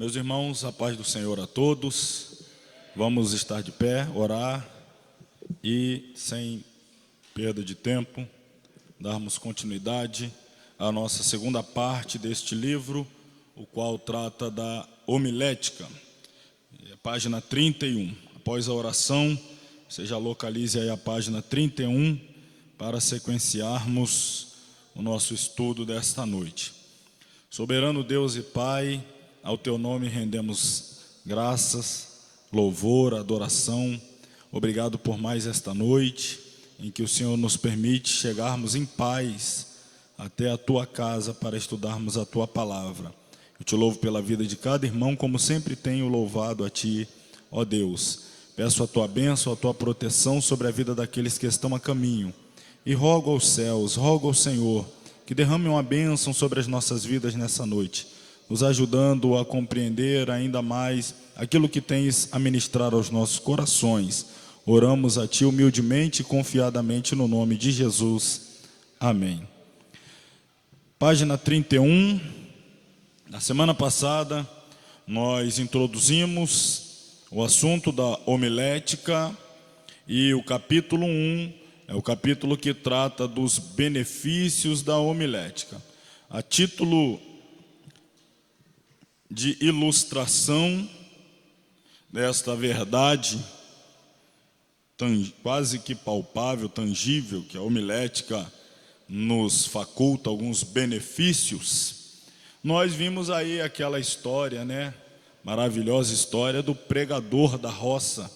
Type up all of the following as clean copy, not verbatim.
Meus irmãos, a paz do Senhor a todos. Vamos estar de pé, orar e, sem perda de tempo, darmos continuidade à nossa segunda parte deste livro, o qual trata da homilética. Página 31. Após a oração, você já localize aí a página 31 para sequenciarmos o nosso estudo desta noite. Soberano Deus e Pai, ao Teu nome rendemos graças, louvor, adoração. Obrigado por mais esta noite, em que o Senhor nos permite chegarmos em paz até a Tua casa para estudarmos a Tua palavra. Eu Te louvo pela vida de cada irmão, como sempre tenho louvado a Ti, ó Deus. Peço a Tua bênção, a Tua proteção sobre a vida daqueles que estão a caminho. E rogo aos céus, rogo ao Senhor, que derrame uma bênção sobre as nossas vidas nessa noite, nos ajudando a compreender ainda mais aquilo que tens a ministrar aos nossos corações. Oramos a Ti humildemente e confiadamente no nome de Jesus. Amém. Página 31. Na semana passada, nós introduzimos o assunto da homilética e o capítulo 1 é o capítulo que trata dos benefícios da homilética. A título de ilustração desta verdade quase que palpável, tangível, que a homilética nos faculta alguns benefícios, nós vimos aí aquela história, maravilhosa história do pregador da roça.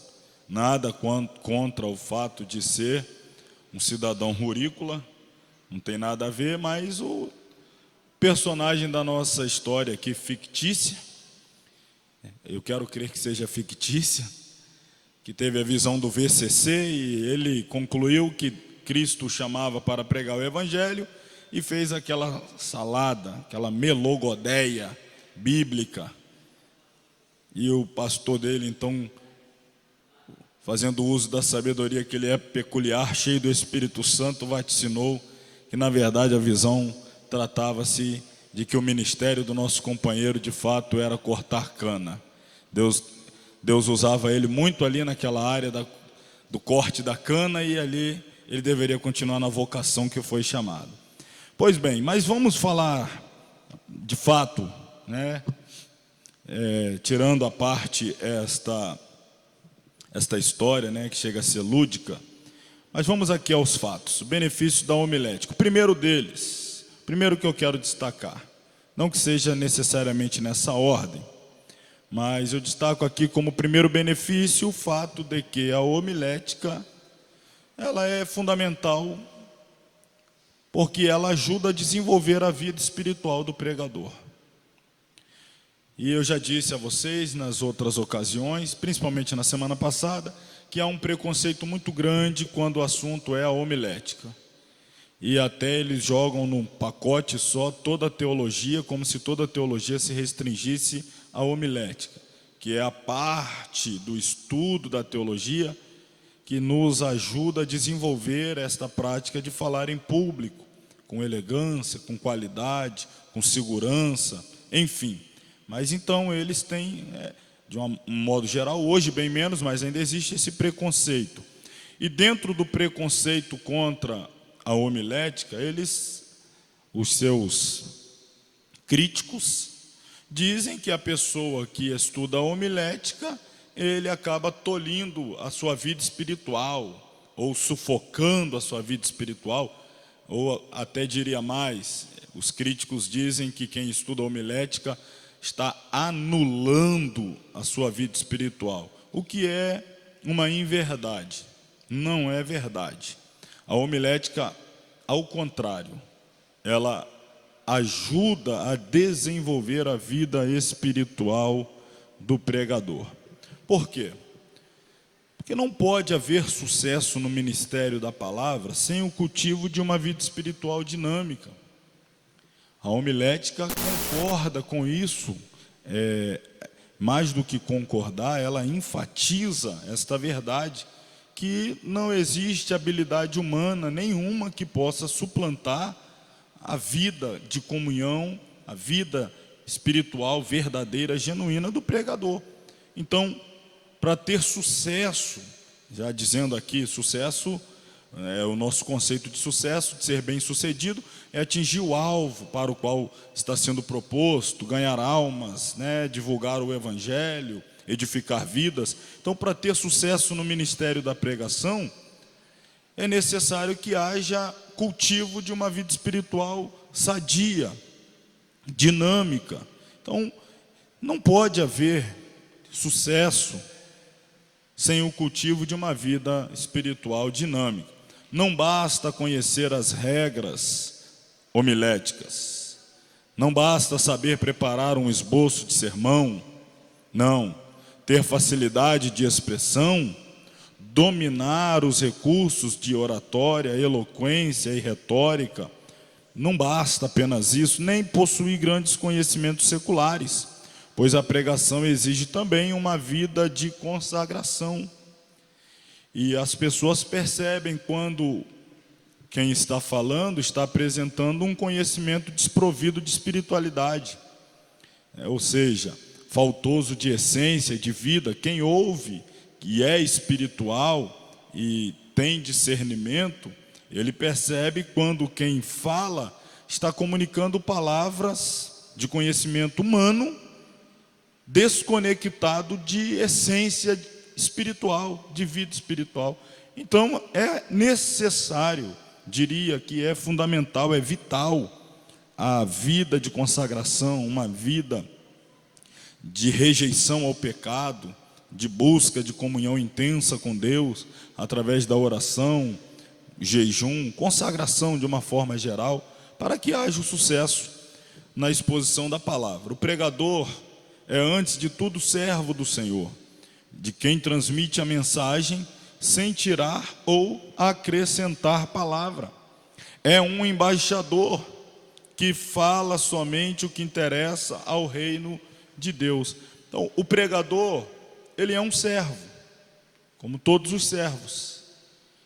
Nada contra o fato de ser um cidadão rurícola, não tem nada a ver, mas o personagem da nossa história aqui, fictícia, eu quero crer que seja fictícia, que teve a visão do VCC e ele concluiu que Cristo o chamava para pregar o Evangelho e fez aquela salada, aquela melogodeia bíblica. E o pastor dele, então, fazendo uso da sabedoria que ele é peculiar, cheio do Espírito Santo, vaticinou que, na verdade, a visão tratava-se de que o ministério do nosso companheiro, de fato, era cortar cana. Deus usava ele muito ali naquela área do corte da cana e ali ele deveria continuar na vocação que foi chamado. Pois bem, mas vamos falar de fato, tirando a parte esta história, que chega a ser lúdica, mas vamos aqui aos fatos. O benefício da homilética. O primeiro deles, que eu quero destacar, não que seja necessariamente nessa ordem, mas eu destaco aqui como primeiro benefício o fato de que a homilética, ela é fundamental porque ela ajuda a desenvolver a vida espiritual do pregador. E eu já disse a vocês nas outras ocasiões, principalmente na semana passada, que há um preconceito muito grande quando o assunto é a homilética. E até eles jogam num pacote só toda a teologia, como se toda a teologia se restringisse à homilética, que é a parte do estudo da teologia que nos ajuda a desenvolver esta prática de falar em público, com elegância, com qualidade, com segurança, enfim. Mas então eles têm, de um modo geral, hoje bem menos, mas ainda existe esse preconceito. E dentro do preconceito contra a homilética, os seus críticos, dizem que a pessoa que estuda a homilética, ele acaba tolhindo a sua vida espiritual, ou sufocando a sua vida espiritual, ou até diria mais, os críticos dizem que quem estuda a homilética está anulando a sua vida espiritual, o que é uma inverdade, não é verdade. A homilética, ao contrário, ela ajuda a desenvolver a vida espiritual do pregador. Por quê? Porque não pode haver sucesso no ministério da palavra sem o cultivo de uma vida espiritual dinâmica. A homilética concorda com isso, mais do que concordar, ela enfatiza esta verdade, que não existe habilidade humana nenhuma que possa suplantar a vida de comunhão, a vida espiritual verdadeira, genuína do pregador. Então, para ter sucesso, já dizendo aqui, sucesso, o nosso conceito de sucesso, de ser bem-sucedido, é atingir o alvo para o qual está sendo proposto, ganhar almas, divulgar o evangelho, edificar vidas. Então, para ter sucesso no ministério da pregação, é necessário que haja cultivo de uma vida espiritual sadia, dinâmica. Então, não pode haver sucesso sem o cultivo de uma vida espiritual dinâmica. Não basta conhecer as regras homiléticas, não basta saber preparar um esboço de sermão, não, ter facilidade de expressão, dominar os recursos de oratória, eloquência e retórica. Não basta apenas isso, nem possuir grandes conhecimentos seculares, pois a pregação exige também uma vida de consagração. E as pessoas percebem quando quem está falando está apresentando um conhecimento desprovido de espiritualidade, ou seja, faltoso de essência, de vida. Quem ouve e é espiritual e tem discernimento, ele percebe quando quem fala está comunicando palavras de conhecimento humano, desconectado de essência espiritual, de vida espiritual. Então é necessário, diria que é fundamental, é vital a vida de consagração, uma vida de rejeição ao pecado, de busca de comunhão intensa com Deus, através da oração, jejum, consagração de uma forma geral, para que haja o sucesso na exposição da palavra. O pregador é, antes de tudo, servo do Senhor, de quem transmite a mensagem sem tirar ou acrescentar palavra. É um embaixador que fala somente o que interessa ao reino de Deus. Então, o pregador, ele é um servo, como todos os servos,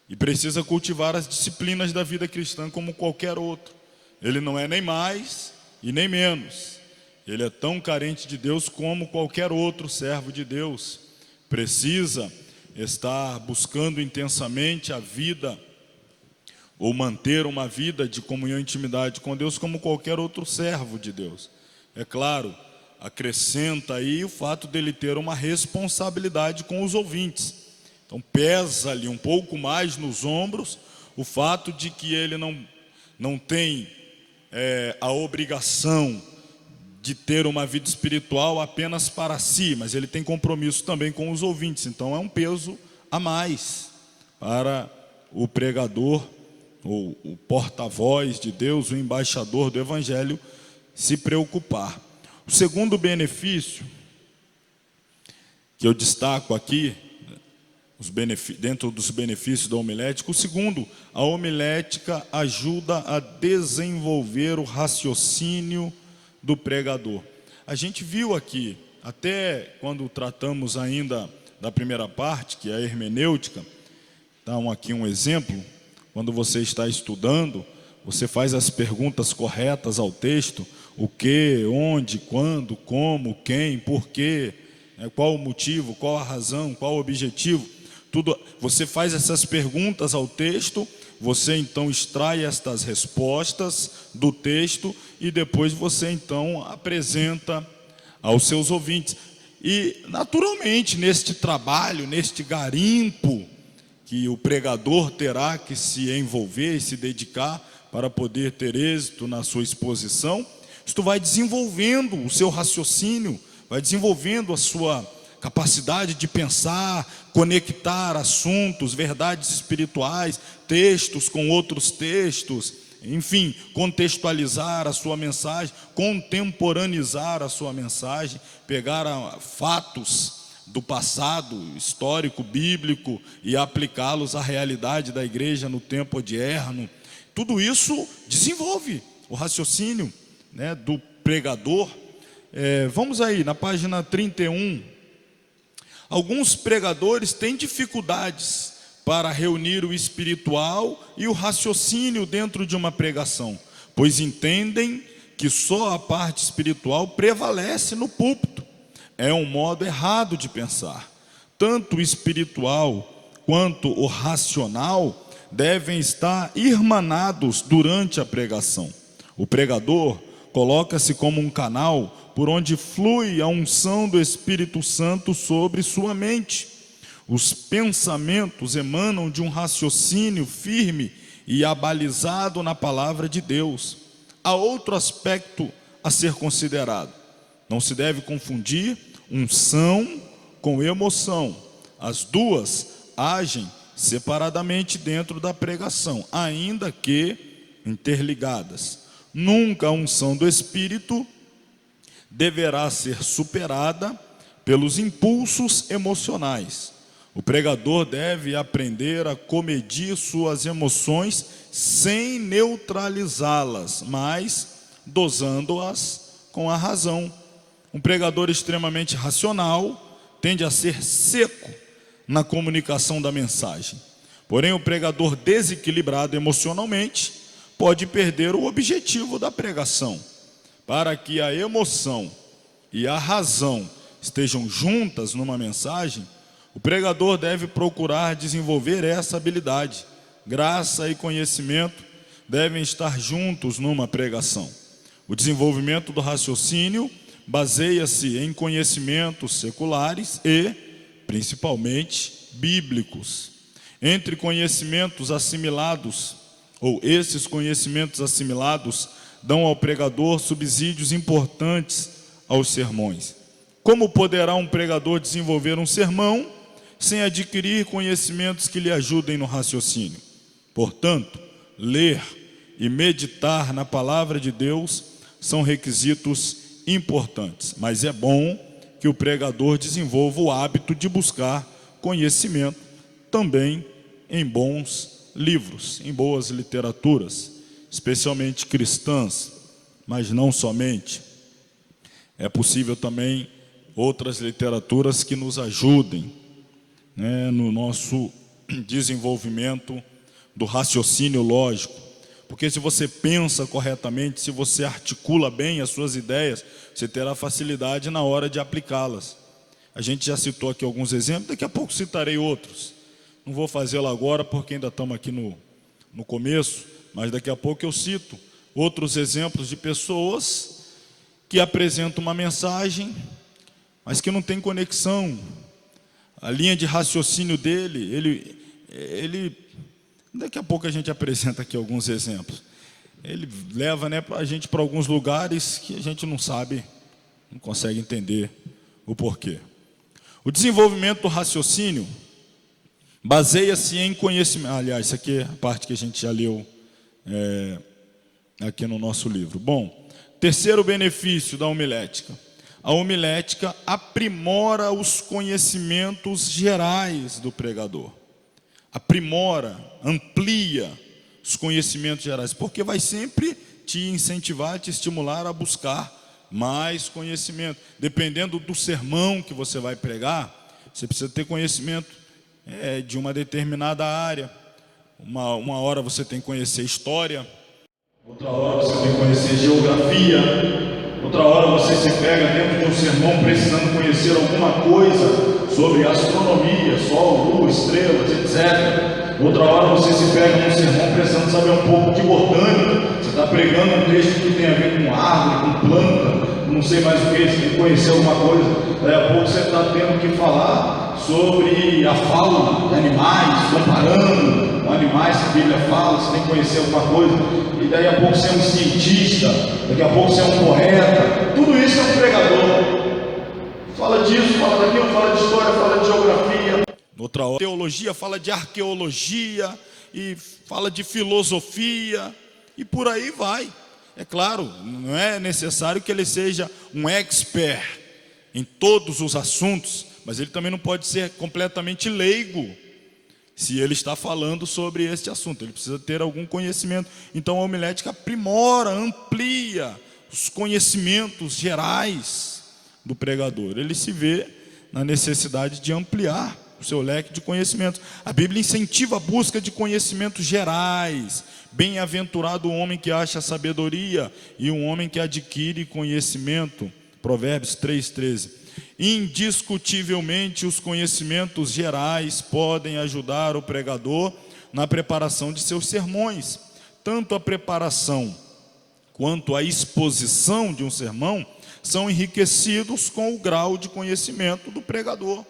e precisa cultivar as disciplinas da vida cristã como qualquer outro. Ele não é nem mais e nem menos. Ele é tão carente de Deus como qualquer outro servo de Deus. Precisa estar buscando intensamente a vida, ou manter uma vida de comunhão e intimidade com Deus como qualquer outro servo de Deus. É claro, acrescenta aí o fato dele ter uma responsabilidade com os ouvintes. Então pesa-lhe um pouco mais nos ombros o fato de que ele não tem a obrigação de ter uma vida espiritual apenas para si, mas ele tem compromisso também com os ouvintes. Então é um peso a mais para o pregador, ou o porta-voz de Deus, o embaixador do Evangelho, se preocupar. O segundo benefício que eu destaco aqui, dentro dos benefícios da homilética, o segundo, a homilética ajuda a desenvolver o raciocínio do pregador. A gente viu aqui, até quando tratamos ainda da primeira parte, que é a hermenêutica, então aqui um exemplo. Quando você está estudando, você faz as perguntas corretas ao texto: o que, onde, quando, como, quem, porquê, qual o motivo, qual a razão, qual o objetivo. Tudo, você faz essas perguntas ao texto, você então extrai estas respostas do texto e depois você então apresenta aos seus ouvintes. E naturalmente neste trabalho, neste garimpo que o pregador terá que se envolver e se dedicar para poder ter êxito na sua exposição, isto vai desenvolvendo o seu raciocínio, vai desenvolvendo a sua capacidade de pensar, conectar assuntos, verdades espirituais, textos com outros textos, enfim, contextualizar a sua mensagem, contemporaneizar a sua mensagem, pegar fatos do passado histórico, bíblico, e aplicá-los à realidade da igreja no tempo odierno. Tudo isso desenvolve o raciocínio, do pregador. Vamos aí na página 31. Alguns pregadores têm dificuldades para reunir o espiritual e o raciocínio dentro de uma pregação, pois entendem que só a parte espiritual prevalece no púlpito. É um modo errado de pensar. Tanto o espiritual quanto o racional devem estar irmanados durante a pregação. O pregador coloca-se como um canal por onde flui a unção do Espírito Santo sobre sua mente. Os pensamentos emanam de um raciocínio firme e abalizado na palavra de Deus. Há outro aspecto a ser considerado. Não se deve confundir unção com emoção. As duas agem separadamente dentro da pregação, ainda que interligadas. Nunca a unção do Espírito deverá ser superada pelos impulsos emocionais. O pregador deve aprender a comedir suas emoções sem neutralizá-las, mas dosando-as com a razão. Um pregador extremamente racional tende a ser seco na comunicação da mensagem. Porém, o pregador desequilibrado emocionalmente pode perder o objetivo da pregação. Para que a emoção e a razão estejam juntas numa mensagem, o pregador deve procurar desenvolver essa habilidade. Graça e conhecimento devem estar juntos numa pregação. O desenvolvimento do raciocínio baseia-se em conhecimentos seculares e, principalmente, bíblicos. Entre conhecimentos assimilados, ou esses conhecimentos assimilados, dão ao pregador subsídios importantes aos sermões. Como poderá um pregador desenvolver um sermão sem adquirir conhecimentos que lhe ajudem no raciocínio? Portanto, ler e meditar na palavra de Deus são requisitos importantes, mas é bom que o pregador desenvolva o hábito de buscar conhecimento também em bons livros, em boas literaturas, especialmente cristãs, mas não somente. É possível também outras literaturas que nos ajudem, no nosso desenvolvimento do raciocínio lógico. Porque se você pensa corretamente, se você articula bem as suas ideias, você terá facilidade na hora de aplicá-las. A gente já citou aqui alguns exemplos, daqui a pouco citarei outros. Não vou fazê-lo agora porque ainda estamos aqui no começo, mas daqui a pouco eu cito outros exemplos de pessoas que apresentam uma mensagem, mas que não tem conexão. A linha de raciocínio dele, daqui a pouco a gente apresenta aqui alguns exemplos. Ele leva a gente para alguns lugares que a gente não sabe, não consegue entender o porquê. O desenvolvimento do raciocínio baseia-se em conhecimento. Aliás, isso aqui é a parte que a gente já leu aqui no nosso livro. Bom, terceiro benefício da homilética. A homilética aprimora os conhecimentos gerais do pregador. Aprimora, amplia os conhecimentos gerais, porque vai sempre te incentivar, te estimular a buscar mais conhecimento. Dependendo do sermão que você vai pregar, você precisa ter conhecimento de uma determinada área. Uma hora você tem que conhecer história, outra hora você tem que conhecer geografia, outra hora você se pega dentro de um sermão precisando conhecer alguma coisa sobre astronomia, sol, lua, estrelas, etc. Outra hora você se pega num sermão precisando saber um pouco de botânica. Você está pregando um texto que tem a ver com árvore, com planta, não sei mais o que, você tem que conhecer alguma coisa. Daí a pouco você está tendo que falar sobre a fauna de animais, comparando com animais que a Bíblia fala, você tem que conhecer alguma coisa. E daí a pouco você é um cientista, daqui a pouco você é um poeta. Tudo isso é um pregador. Fala disso, fala daquilo, fala de história, fala de geografia. Outra hora, teologia, fala de arqueologia, e fala de filosofia, e por aí vai. É claro, não é necessário que ele seja um expert em todos os assuntos, mas ele também não pode ser completamente leigo se ele está falando sobre este assunto. Ele precisa ter algum conhecimento. Então a homilética aprimora, amplia os conhecimentos gerais do pregador. Ele se vê na necessidade de ampliar o seu leque de conhecimentos. A Bíblia incentiva a busca de conhecimentos gerais. Bem-aventurado o homem que acha sabedoria e um homem que adquire conhecimento. Provérbios 3,13. Indiscutivelmente, os conhecimentos gerais podem ajudar o pregador na preparação de seus sermões. Tanto a preparação quanto a exposição de um sermão são enriquecidos com o grau de conhecimento do pregador.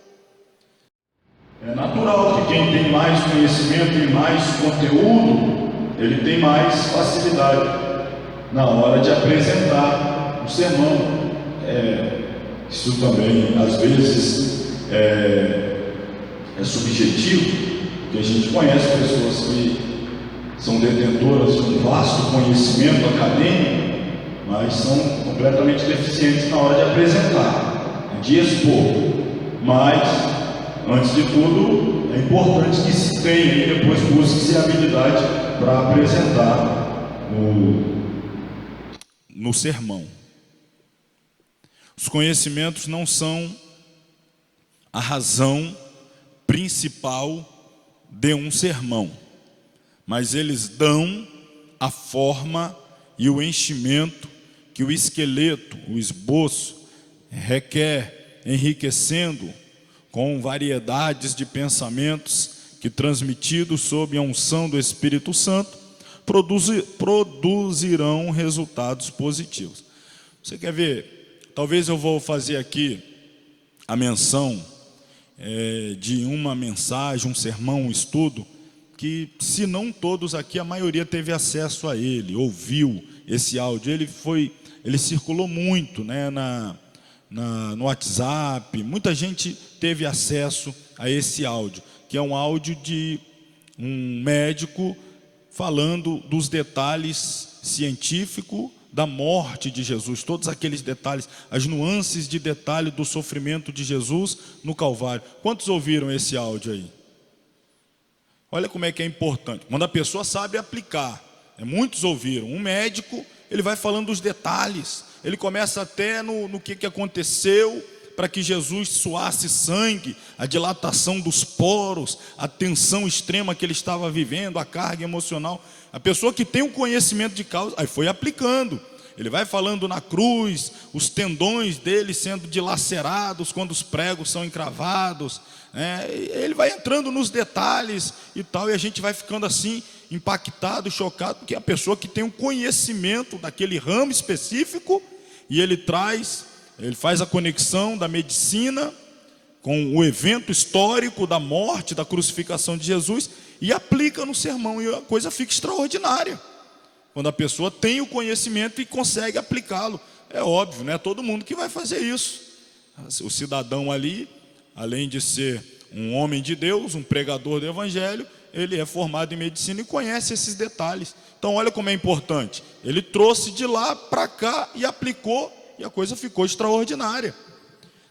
É natural que quem tem mais conhecimento e mais conteúdo, ele tem mais facilidade na hora de apresentar o sermão. Isso também, às vezes, é subjetivo, porque a gente conhece pessoas que são detentoras de um vasto conhecimento acadêmico, mas são completamente deficientes na hora de apresentar, de expor. Mas, antes de tudo, é importante que se tenha e depois busque-se a habilidade para apresentar no sermão. Os conhecimentos não são a razão principal de um sermão, mas eles dão a forma e o enchimento que o esqueleto, o esboço, requer, enriquecendo com variedades de pensamentos que, transmitidos sob a unção do Espírito Santo, produzirão resultados positivos. Você quer ver? Talvez eu vou fazer aqui a menção de uma mensagem, um sermão, um estudo, que se não todos aqui, a maioria teve acesso a ele, ouviu esse áudio. Ele circulou muito, né, no WhatsApp, muita gente teve acesso a esse áudio, que é um áudio de um médico falando dos detalhes científicos da morte de Jesus, todos aqueles detalhes, as nuances de detalhe do sofrimento de Jesus no Calvário. Quantos ouviram esse áudio aí? Olha como é que é importante, quando a pessoa sabe aplicar, muitos ouviram. Um médico, ele vai falando dos detalhes, ele começa até no que aconteceu para que Jesus suasse sangue, a dilatação dos poros, a tensão extrema que ele estava vivendo, a carga emocional. A pessoa que tem um conhecimento de causa, aí foi aplicando. Ele vai falando na cruz, os tendões dele sendo dilacerados quando os pregos são encravados, ele vai entrando nos detalhes e tal, e a gente vai ficando assim, impactado, chocado, porque a pessoa que tem um conhecimento daquele ramo específico, e ele faz a conexão da medicina com o evento histórico da morte, da crucificação de Jesus, e aplica no sermão, e a coisa fica extraordinária. Quando a pessoa tem o conhecimento e consegue aplicá-lo. É óbvio, não é todo mundo que vai fazer isso. O cidadão ali, além de ser um homem de Deus, um pregador do Evangelho, ele é formado em medicina e conhece esses detalhes. Então olha como é importante. Ele trouxe de lá para cá e aplicou, e a coisa ficou extraordinária.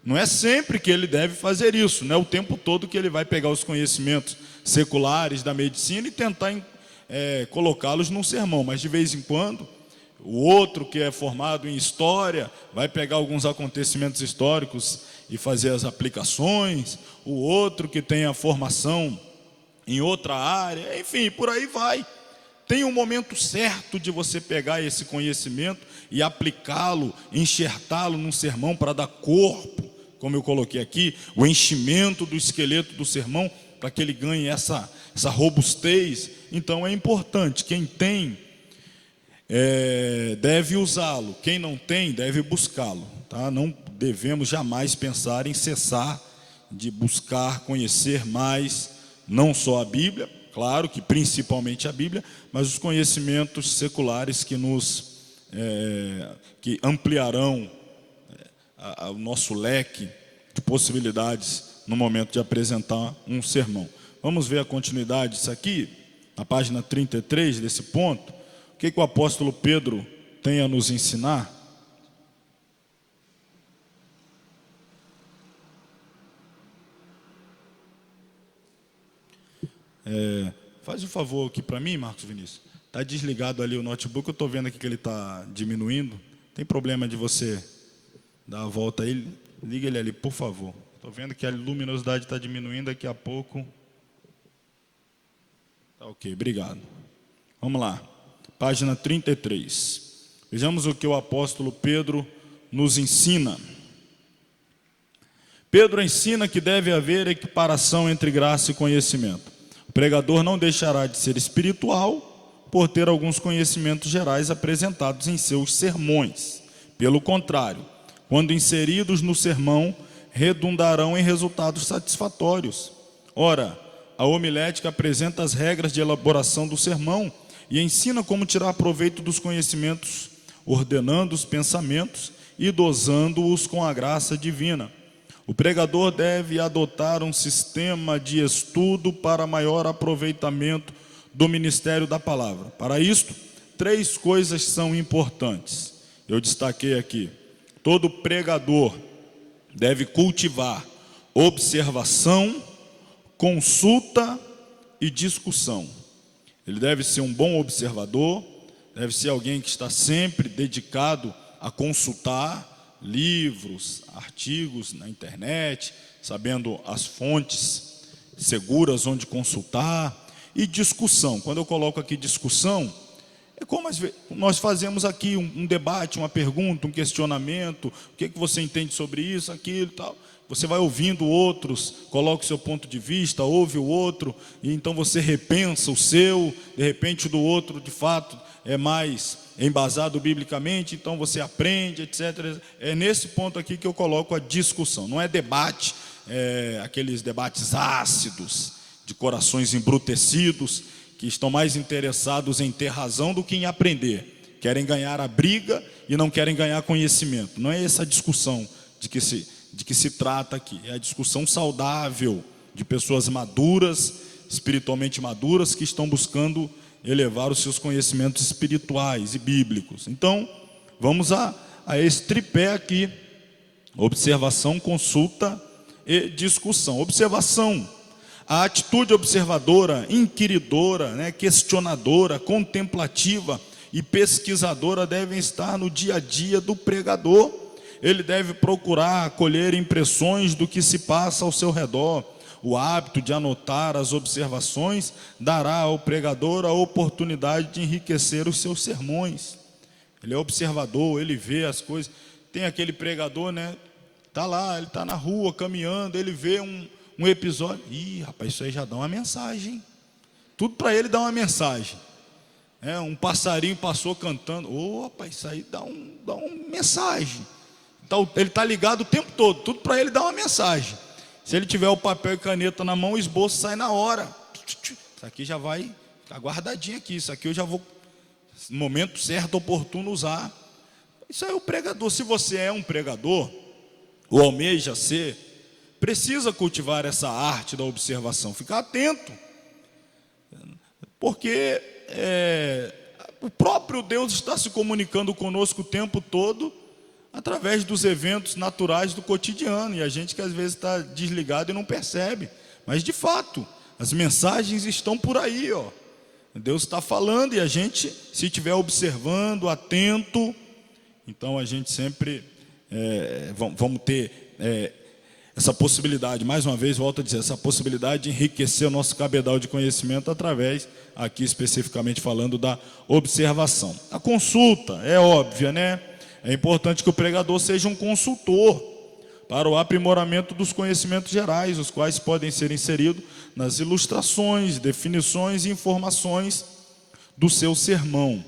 Não é sempre que ele deve fazer isso, não é o tempo todo que ele vai pegar os conhecimentos seculares da medicina e tentar colocá-los num sermão, mas de vez em quando, o outro que é formado em história, vai pegar alguns acontecimentos históricos e fazer as aplicações, o outro que tem a formação em outra área, enfim, por aí vai. Tem um momento certo de você pegar esse conhecimento e aplicá-lo, enxertá-lo num sermão para dar corpo, como eu coloquei aqui, o enchimento do esqueleto do sermão, para que ele ganhe essa robustez. Então é importante, quem tem deve usá-lo, quem não tem deve buscá-lo, tá? Não devemos jamais pensar em cessar de buscar conhecer mais, não só a Bíblia, claro que principalmente a Bíblia, mas os conhecimentos seculares que ampliarão o nosso leque de possibilidades no momento de apresentar um sermão. Vamos ver a continuidade disso aqui, na página 33 desse ponto. O que o apóstolo Pedro tem a nos ensinar? Faz um favor aqui para mim, Marcos Vinícius. Está desligado ali o notebook, eu estou vendo aqui que ele está diminuindo. Tem problema de você dar a volta aí? Liga ele ali, por favor. Estou vendo que a luminosidade está diminuindo, daqui a pouco. Tá ok, obrigado. Vamos lá, página 33. Vejamos o que o apóstolo Pedro nos ensina. Pedro ensina que deve haver equiparação entre graça e conhecimento. O pregador não deixará de ser espiritual por ter alguns conhecimentos gerais apresentados em seus sermões. Pelo contrário, quando inseridos no sermão, redundarão em resultados satisfatórios. Ora, a homilética apresenta as regras de elaboração do sermão e ensina como tirar proveito dos conhecimentos, ordenando os pensamentos e dosando-os com a graça divina. O pregador deve adotar um sistema de estudo para maior aproveitamento do ministério da palavra. Para isto, 3 coisas são importantes. Eu destaquei aqui. Todo pregador deve cultivar observação, consulta e discussão. Ele deve ser um bom observador, deve ser alguém que está sempre dedicado a consultar livros, artigos na internet, sabendo as fontes seguras onde consultar, e discussão. Quando eu coloco aqui discussão, é como nós fazemos aqui um debate, uma pergunta, um questionamento, o que você entende sobre isso, aquilo e tal. Você vai ouvindo outros, coloca o seu ponto de vista, ouve o outro, e então você repensa o seu, de repente o do outro, de fato, é mais embasado biblicamente, então você aprende, etc. É nesse ponto aqui que eu coloco a discussão. Não é debate, aqueles debates ácidos, de corações embrutecidos, que estão mais interessados em ter razão do que em aprender. Querem ganhar a briga e não querem ganhar conhecimento. Não é essa a discussão de que se trata aqui. É a discussão saudável de pessoas maduras, espiritualmente maduras, que estão buscando elevar os seus conhecimentos espirituais e bíblicos. Então, vamos a esse tripé aqui: observação, consulta e discussão. Observação: a atitude observadora, inquiridora, questionadora, contemplativa e pesquisadora devem estar no dia a dia do pregador. Ele deve procurar colher impressões do que se passa ao seu redor. O hábito de anotar as observações dará ao pregador a oportunidade de enriquecer os seus sermões. Ele é observador, ele vê as coisas. Tem aquele pregador, está lá, ele está na rua caminhando, ele vê um episódio. Ih, rapaz, isso aí já dá uma mensagem. Tudo para ele dá uma mensagem. Um passarinho passou cantando. Ô, rapaz, isso aí dá uma mensagem. Então, ele está ligado o tempo todo. Tudo para ele dá uma mensagem. Se ele tiver o papel e caneta na mão, o esboço sai na hora. Isso aqui já vai ficar guardadinho aqui. Isso aqui eu já vou, no momento certo, oportuno, usar. Isso aí é o pregador. Se você é um pregador, ou almeja ser, precisa cultivar essa arte da observação. Ficar atento. Porque o próprio Deus está se comunicando conosco o tempo todo, através dos eventos naturais do cotidiano, e a gente que às vezes está desligado e não percebe, mas de fato, as mensagens estão por aí, Deus está falando, e a gente, se estiver observando, atento, então a gente sempre vamos ter essa possibilidade, mais uma vez, volto a dizer, essa possibilidade de enriquecer o nosso cabedal de conhecimento através, aqui especificamente falando da observação. A consulta é óbvia, É importante que o pregador seja um consultor para o aprimoramento dos conhecimentos gerais, os quais podem ser inseridos nas ilustrações, definições e informações do seu sermão.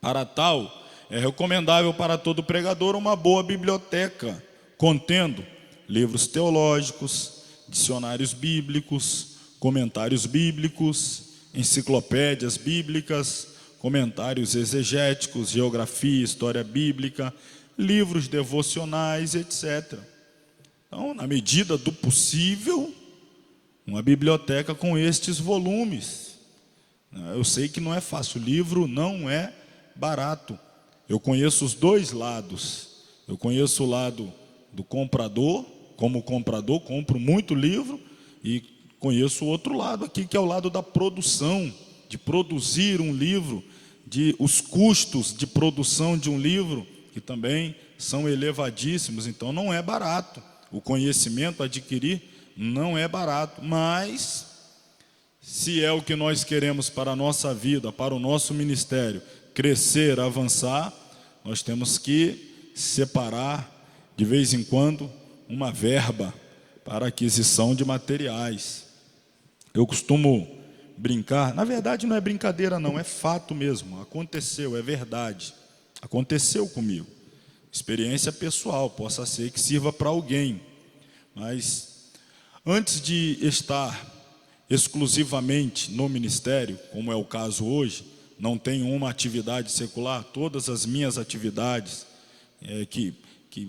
Para tal, é recomendável para todo pregador uma boa biblioteca, contendo livros teológicos, dicionários bíblicos, comentários bíblicos, enciclopédias bíblicas, comentários exegéticos, geografia, história bíblica, livros devocionais, etc. Então, na medida do possível, uma biblioteca com estes volumes. Eu sei que não é fácil, o livro não é barato. Eu conheço os dois lados. Eu conheço o lado do comprador, como comprador, compro muito livro, e conheço o outro lado aqui, que é o lado da produção, de produzir um livro, os custos de produção de um livro, que também são elevadíssimos, então não é barato. O conhecimento, adquirir, não é barato, mas se é o que nós queremos para a nossa vida, para o nosso ministério, crescer, avançar, nós temos que separar, de vez em quando, uma verba para aquisição de materiais. Eu costumo brincar, na verdade não é brincadeira não, é fato mesmo, aconteceu, é verdade, aconteceu comigo. Experiência pessoal, possa ser que sirva para alguém, mas antes de estar exclusivamente no ministério, como é o caso hoje, não tenho uma atividade secular, todas as minhas atividades que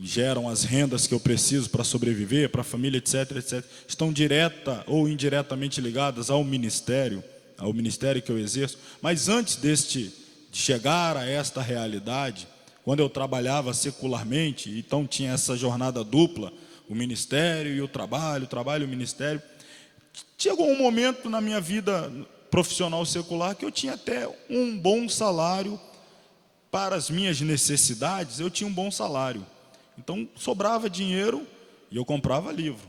geram as rendas que eu preciso para sobreviver, para a família, etc, etc, estão direta ou indiretamente ligadas ao ministério que eu exerço. Mas antes de chegar a esta realidade, quando eu trabalhava secularmente, então tinha essa jornada dupla, o ministério e o trabalho e o ministério, chegou um momento na minha vida profissional secular que eu tinha até um bom salário para as minhas necessidades, eu tinha um bom salário. Então sobrava dinheiro e eu comprava livro.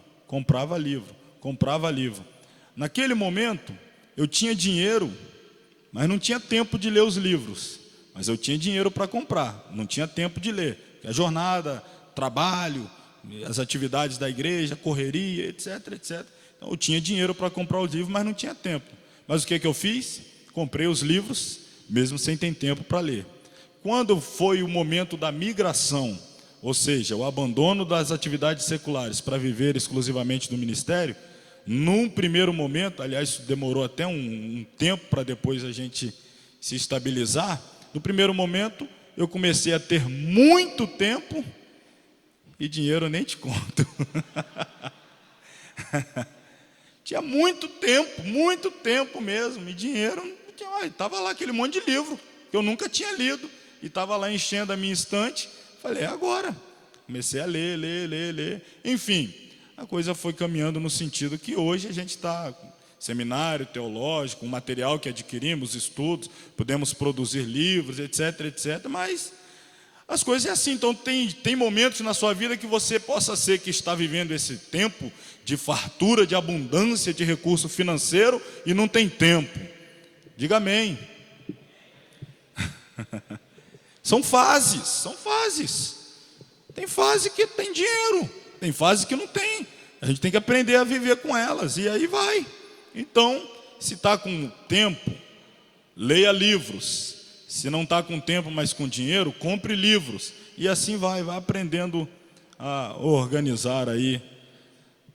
Naquele momento eu tinha dinheiro, mas não tinha tempo de ler os livros. Mas eu tinha dinheiro para comprar, não tinha tempo de ler. A jornada, trabalho, as atividades da igreja, correria, etc, etc. Então eu tinha dinheiro para comprar os livros, mas não tinha tempo. Mas o que eu fiz? Comprei os livros, mesmo sem ter tempo para ler. Quando foi o momento da migração, ou seja, o abandono das atividades seculares para viver exclusivamente do ministério, num primeiro momento, aliás, isso demorou até um tempo para depois a gente se estabilizar. No primeiro momento, eu comecei a ter muito tempo e dinheiro eu nem te conto. Tinha muito tempo mesmo, e dinheiro, estava lá aquele monte de livro que eu nunca tinha lido, e estava lá enchendo a minha estante. Falei, agora. Comecei a ler. Enfim, a coisa foi caminhando no sentido que hoje a gente está com seminário teológico, um material que adquirimos, estudos, podemos produzir livros, etc, etc. Mas as coisas é assim. Então tem momentos na sua vida que você possa ser que está vivendo esse tempo de fartura, de abundância de recurso financeiro e não tem tempo. Diga amém. São fases. Tem fase que tem dinheiro, tem fase que não tem. A gente tem que aprender a viver com elas, e aí vai. Então, se está com tempo, leia livros. Se não está com tempo, mas com dinheiro, compre livros. E assim vai aprendendo a organizar aí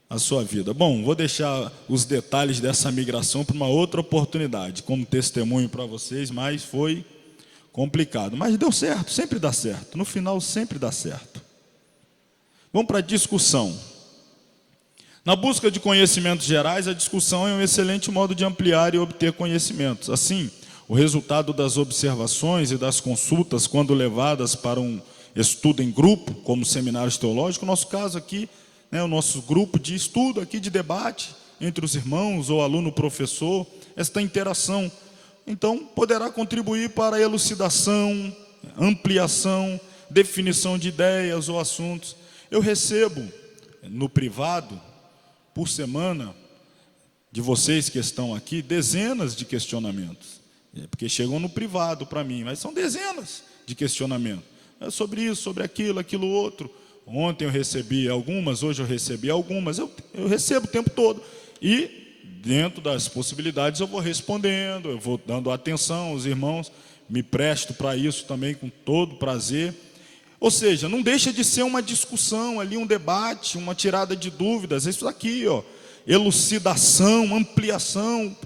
a sua vida. Bom, vou deixar os detalhes dessa migração para uma outra oportunidade, como testemunho para vocês, mas foi complicado. Mas deu certo, sempre dá certo. No final, sempre dá certo. Vamos para a discussão. Na busca de conhecimentos gerais, a discussão é um excelente modo de ampliar e obter conhecimentos. Assim, o resultado das observações e das consultas, quando levadas para um estudo em grupo, como seminários teológicos, no nosso caso aqui, o nosso grupo de estudo aqui, de debate entre os irmãos ou aluno-professor, esta interação, então poderá contribuir para a elucidação, ampliação, definição de ideias ou assuntos. Eu recebo no privado, por semana, de vocês que estão aqui, dezenas de questionamentos, porque chegam no privado para mim, mas são dezenas de questionamentos, sobre isso, sobre aquilo outro. Ontem eu recebi algumas, hoje eu recebi algumas, eu recebo o tempo todo, e dentro das possibilidades eu vou respondendo, eu vou dando atenção aos irmãos, me presto para isso também com todo prazer. Ou seja, não deixa de ser uma discussão ali, um debate, uma tirada de dúvidas. Isso aqui, elucidação, ampliação,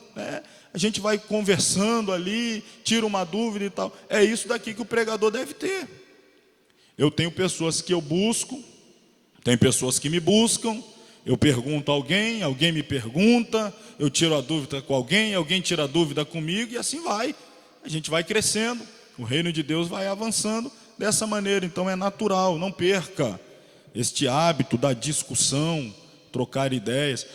a gente vai conversando ali, tira uma dúvida e tal. É isso daqui que o pregador deve ter. Eu tenho pessoas que eu busco, tem pessoas que me buscam, eu pergunto a alguém me pergunta, eu tiro a dúvida com alguém tira a dúvida comigo, e assim vai. A gente vai crescendo, o reino de Deus vai avançando dessa maneira. Então é natural, não perca este hábito da discussão, trocar ideias.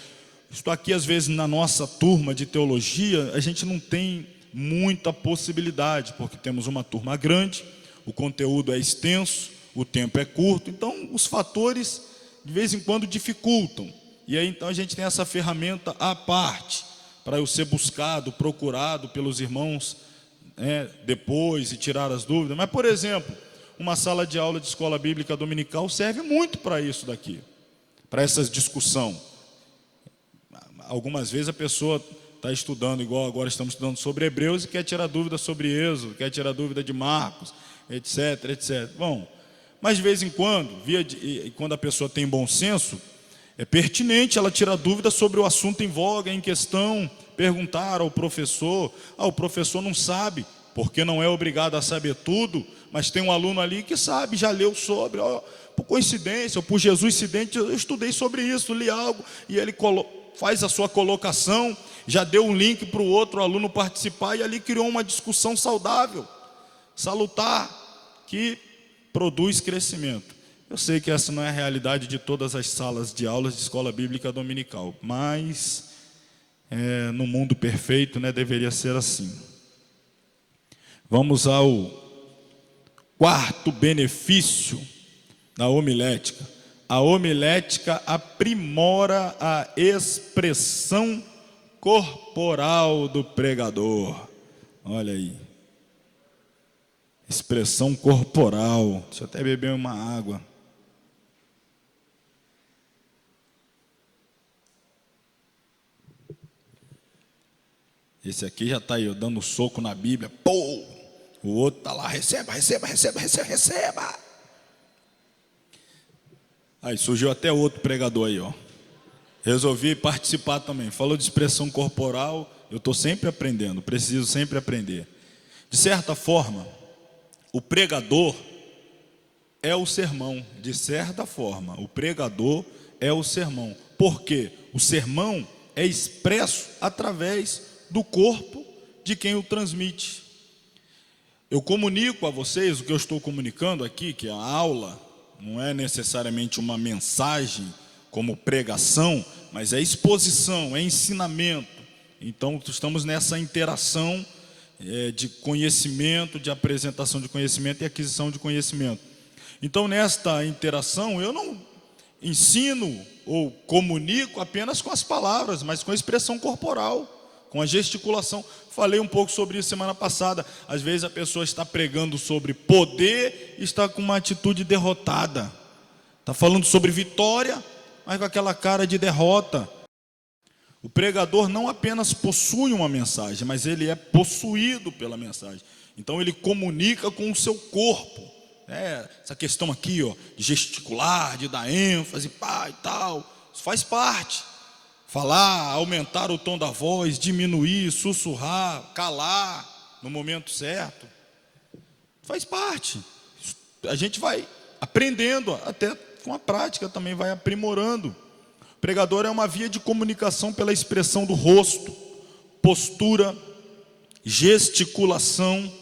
Isso aqui, às vezes, na nossa turma de teologia, a gente não tem muita possibilidade, porque temos uma turma grande, o conteúdo é extenso, o tempo é curto, então os fatores de vez em quando dificultam. E aí então a gente tem essa ferramenta à parte, para eu ser buscado, procurado pelos irmãos depois e tirar as dúvidas. Mas, por exemplo, uma sala de aula de escola bíblica dominical serve muito para isso daqui, para essa discussão. Algumas vezes a pessoa está estudando, igual agora estamos estudando sobre Hebreus, e quer tirar dúvida sobre Êxodo, quer tirar dúvida de Marcos, etc, etc. Bom, mas de vez em quando, quando a pessoa tem bom senso, é pertinente ela tirar dúvida sobre o assunto em voga, em questão, perguntar ao professor. O professor não sabe, porque não é obrigado a saber tudo, mas tem um aluno ali que sabe, já leu sobre, por coincidência, ou por Jesus incidente, eu estudei sobre isso, li algo, e ele faz a sua colocação, já deu um link para o outro aluno participar, e ali criou uma discussão saudável, salutar, que produz crescimento. Eu sei que essa não é a realidade de todas as salas de aulas de escola bíblica dominical, mas no mundo perfeito, deveria ser assim. Vamos ao quarto benefício da homilética. A homilética aprimora a expressão corporal do pregador. Olha aí. Expressão corporal. Deixa eu até beber uma água. Esse aqui já está aí, dando soco na Bíblia. Pô! O outro está lá, receba, receba, receba, receba, receba. Aí surgiu até outro pregador aí, ó. Resolvi participar também. Falou de expressão corporal, eu estou sempre aprendendo, preciso sempre aprender. De certa forma, o pregador é o sermão. De certa forma, o pregador é o sermão. Por quê? O sermão é expresso através do corpo de quem o transmite. Eu comunico a vocês o que eu estou comunicando aqui, que a aula não é necessariamente uma mensagem como pregação, mas é exposição, é ensinamento. Então estamos nessa interação de conhecimento, de apresentação de conhecimento e aquisição de conhecimento. Então nesta interação eu não ensino ou comunico apenas com as palavras, mas com a expressão corporal, com a gesticulação. Falei um pouco sobre isso semana passada. Às vezes a pessoa está pregando sobre poder e está com uma atitude derrotada. Está falando sobre vitória, mas com aquela cara de derrota. O pregador não apenas possui uma mensagem, mas ele é possuído pela mensagem. Então ele comunica com o seu corpo. Essa questão aqui, de gesticular, de dar ênfase, e tal, isso faz parte. Falar, aumentar o tom da voz, diminuir, sussurrar, calar no momento certo, faz parte. A gente vai aprendendo, até com a prática também vai aprimorando. O pregador é uma via de comunicação pela expressão do rosto, postura, gesticulação,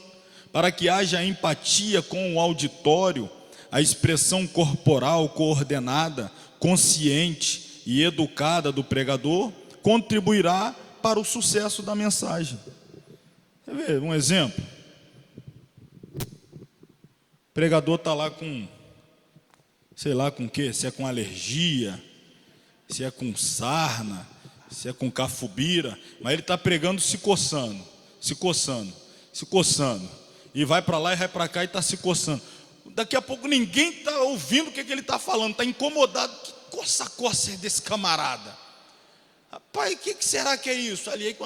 para que haja empatia com o auditório. A expressão corporal coordenada, consciente e educada do pregador contribuirá para o sucesso da mensagem. Quer ver um exemplo? O pregador está lá com, sei lá com o quê, se é com alergia, se é com sarna, se é com cafubira, mas ele está pregando se coçando, se coçando, se coçando, e vai para lá e vai para cá e está se coçando. Daqui a pouco ninguém está ouvindo o que ele está falando, está incomodado. Coça é desse camarada. Rapaz, o que será que é isso? Ali,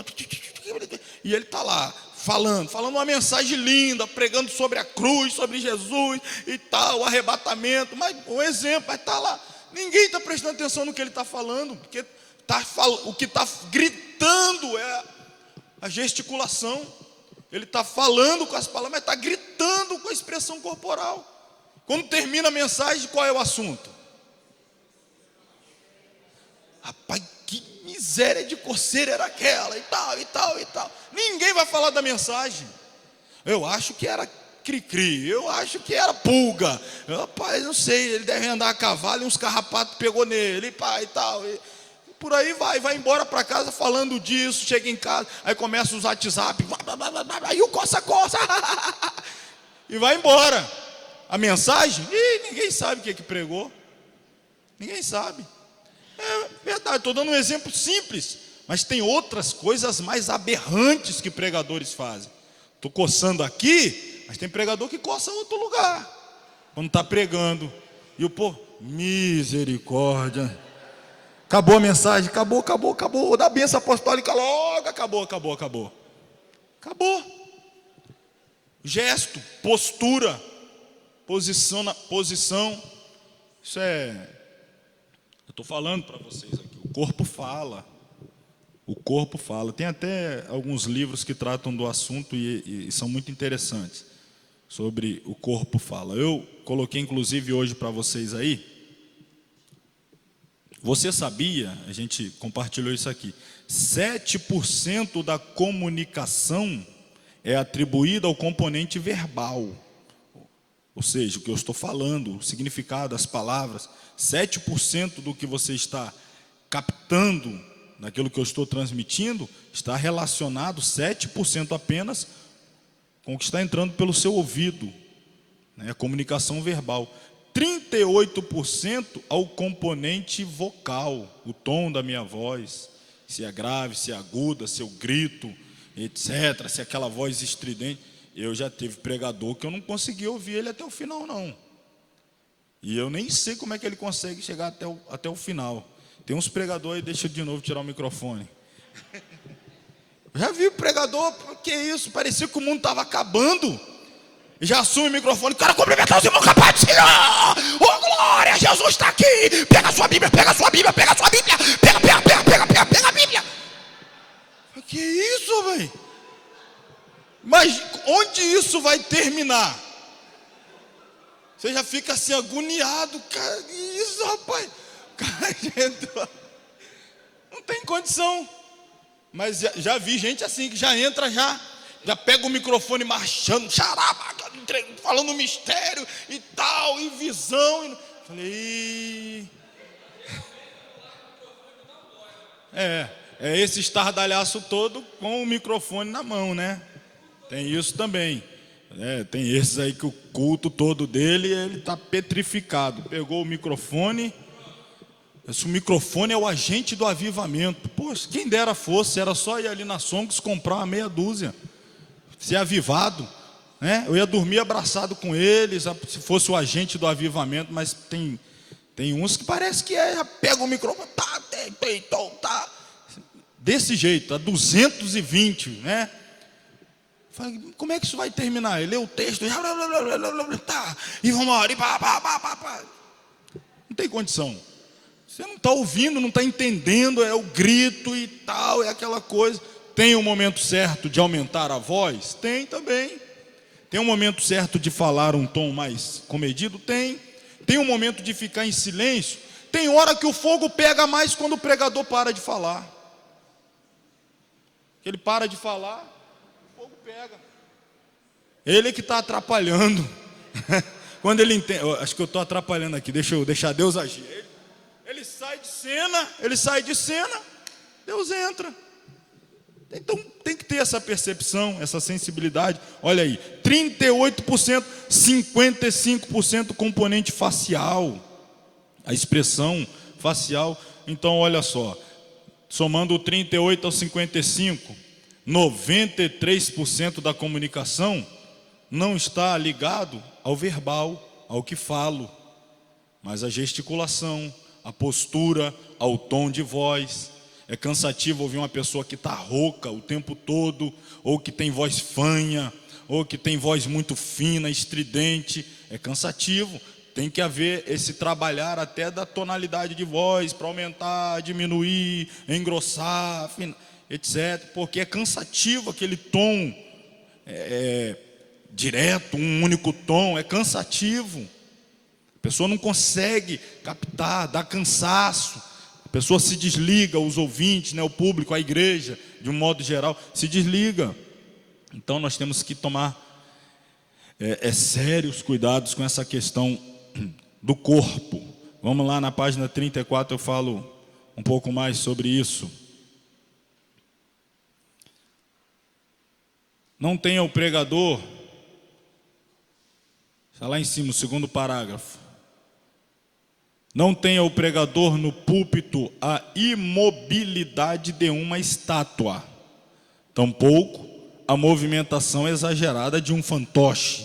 e ele está lá, falando uma mensagem linda, pregando sobre a cruz, sobre Jesus e tal, o arrebatamento, mas um exemplo, mas está lá. Ninguém está prestando atenção no que ele está falando, porque o que está gritando é a gesticulação. Ele está falando com as palavras, mas está gritando com a expressão corporal. Quando termina a mensagem, qual é o assunto? Rapaz, que miséria de coceira era aquela, e tal, e tal, e tal. Ninguém vai falar da mensagem. Eu acho que era cri-cri, eu acho que era pulga. Rapaz, não sei, ele deve andar a cavalo e uns carrapatos pegou nele, e tal. E por aí vai embora para casa falando disso, chega em casa, aí começa os WhatsApp, aí o coça, e vai embora. A mensagem, ninguém sabe o que pregou. Ninguém sabe. É verdade, estou dando um exemplo simples, mas tem outras coisas mais aberrantes que pregadores fazem. Estou coçando aqui, mas tem pregador que coça em outro lugar, quando está pregando. E o povo, misericórdia. Acabou a mensagem, acabou. Dá a bênção apostólica logo, acabou. Gesto, postura, posição. Isso é, eu estou falando para vocês aqui, o corpo fala. Tem até alguns livros que tratam do assunto e são muito interessantes, sobre o corpo fala. Eu coloquei inclusive hoje para vocês aí. Você sabia, a gente compartilhou isso aqui, 7% da comunicação é atribuída ao componente verbal. Ou seja, o que eu estou falando, o significado, as palavras, 7% do que você está captando, naquilo que eu estou transmitindo, está relacionado 7% apenas com o que está entrando pelo seu ouvido, né? A comunicação verbal. 38% ao componente vocal, o tom da minha voz, se é grave, se é aguda, se eu grito, etc., se é aquela voz estridente. Eu já teve pregador que eu não consegui ouvir ele até o final, não. E eu nem sei como é que ele consegue chegar até o final. Tem uns pregadores, deixa eu de novo tirar o microfone. Já vi pregador, que isso, parecia que o mundo estava acabando. E já assume o microfone, quero cumprimentar os irmãos capazes do Senhor. Oh, glória, Jesus está aqui. Pega a sua Bíblia, pega a Bíblia. Pega a Bíblia. Que isso, velho? Mas onde isso vai terminar? Você já fica assim agoniado, cara. Isso, rapaz. Cara, não tem condição. Mas já vi gente assim que já entra, já pega o microfone marchando, xaraba, falando mistério e tal, e visão. Falei, é esse estardalhaço todo com o microfone na mão, né? Tem isso também. Tem esses aí que o culto todo dele, ele está petrificado. Pegou o microfone. Esse microfone é o agente do avivamento. Poxa, quem dera fosse, era só ir ali na Songs comprar uma meia dúzia, ser avivado, né? Eu ia dormir abraçado com eles, se fosse o agente do avivamento. Mas tem uns que parece que já pega o microfone, tá, desse jeito, a 220, né? Falei, como é que isso vai terminar? Ele lê o texto, e vamos embora, não tem condição. Você não está ouvindo, não está entendendo, é o grito e tal, é aquela coisa. Tem um momento certo de aumentar a voz? Tem também. Tem um momento certo de falar um tom mais comedido? Tem. Tem um momento de ficar em silêncio? Tem hora que o fogo pega mais quando o pregador para de falar. Ele para de falar, o fogo pega. Ele que está atrapalhando. Quando ele entende, acho que eu estou atrapalhando aqui, deixa eu deixar Deus agir. Ele sai de cena, Deus entra. Então tem que ter essa percepção, essa sensibilidade. Olha aí, 38%, 55% componente facial, a expressão facial. Então olha só, somando o 38 ao 55, 93% da comunicação não está ligado ao verbal, ao que falo, mas a gesticulação, a postura, ao tom de voz. É cansativo ouvir uma pessoa que está rouca o tempo todo, ou que tem voz fanha, ou que tem voz muito fina, estridente. É cansativo. Tem que haver esse trabalhar até da tonalidade de voz, para aumentar, diminuir, engrossar, etc. Porque é cansativo aquele tom direto, um único tom, é cansativo. A pessoa não consegue captar, dá cansaço. A pessoa se desliga, os ouvintes, né, o público, a igreja, de um modo geral, se desliga. Então nós temos que tomar sérios cuidados com essa questão do corpo. Vamos lá na página 34, eu falo um pouco mais sobre isso. Não tenha o pregador, está lá em cima, o segundo parágrafo. Não tenha o pregador no púlpito a imobilidade de uma estátua, tampouco a movimentação exagerada de um fantoche,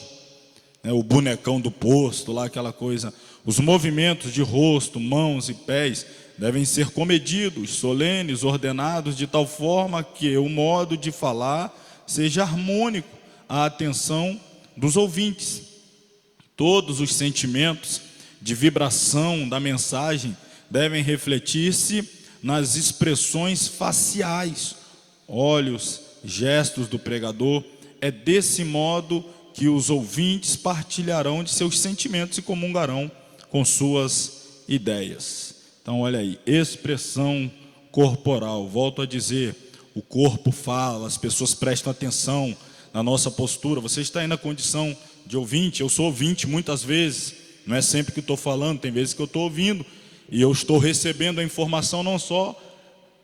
o bonecão do posto, lá aquela coisa. Os movimentos de rosto, mãos e pés devem ser comedidos, solenes, ordenados, de tal forma que o modo de falar seja harmônico à atenção dos ouvintes. Todos os sentimentos de vibração da mensagem devem refletir-se nas expressões faciais, olhos, gestos do pregador. É desse modo que os ouvintes partilharão de seus sentimentos e comungarão com suas ideias. Então, olha aí, expressão corporal. Volto a dizer, o corpo fala, as pessoas prestam atenção na nossa postura. Você está aí na condição de ouvinte, eu sou ouvinte muitas vezes, não é sempre que estou falando, tem vezes que eu estou ouvindo, e eu estou recebendo a informação não só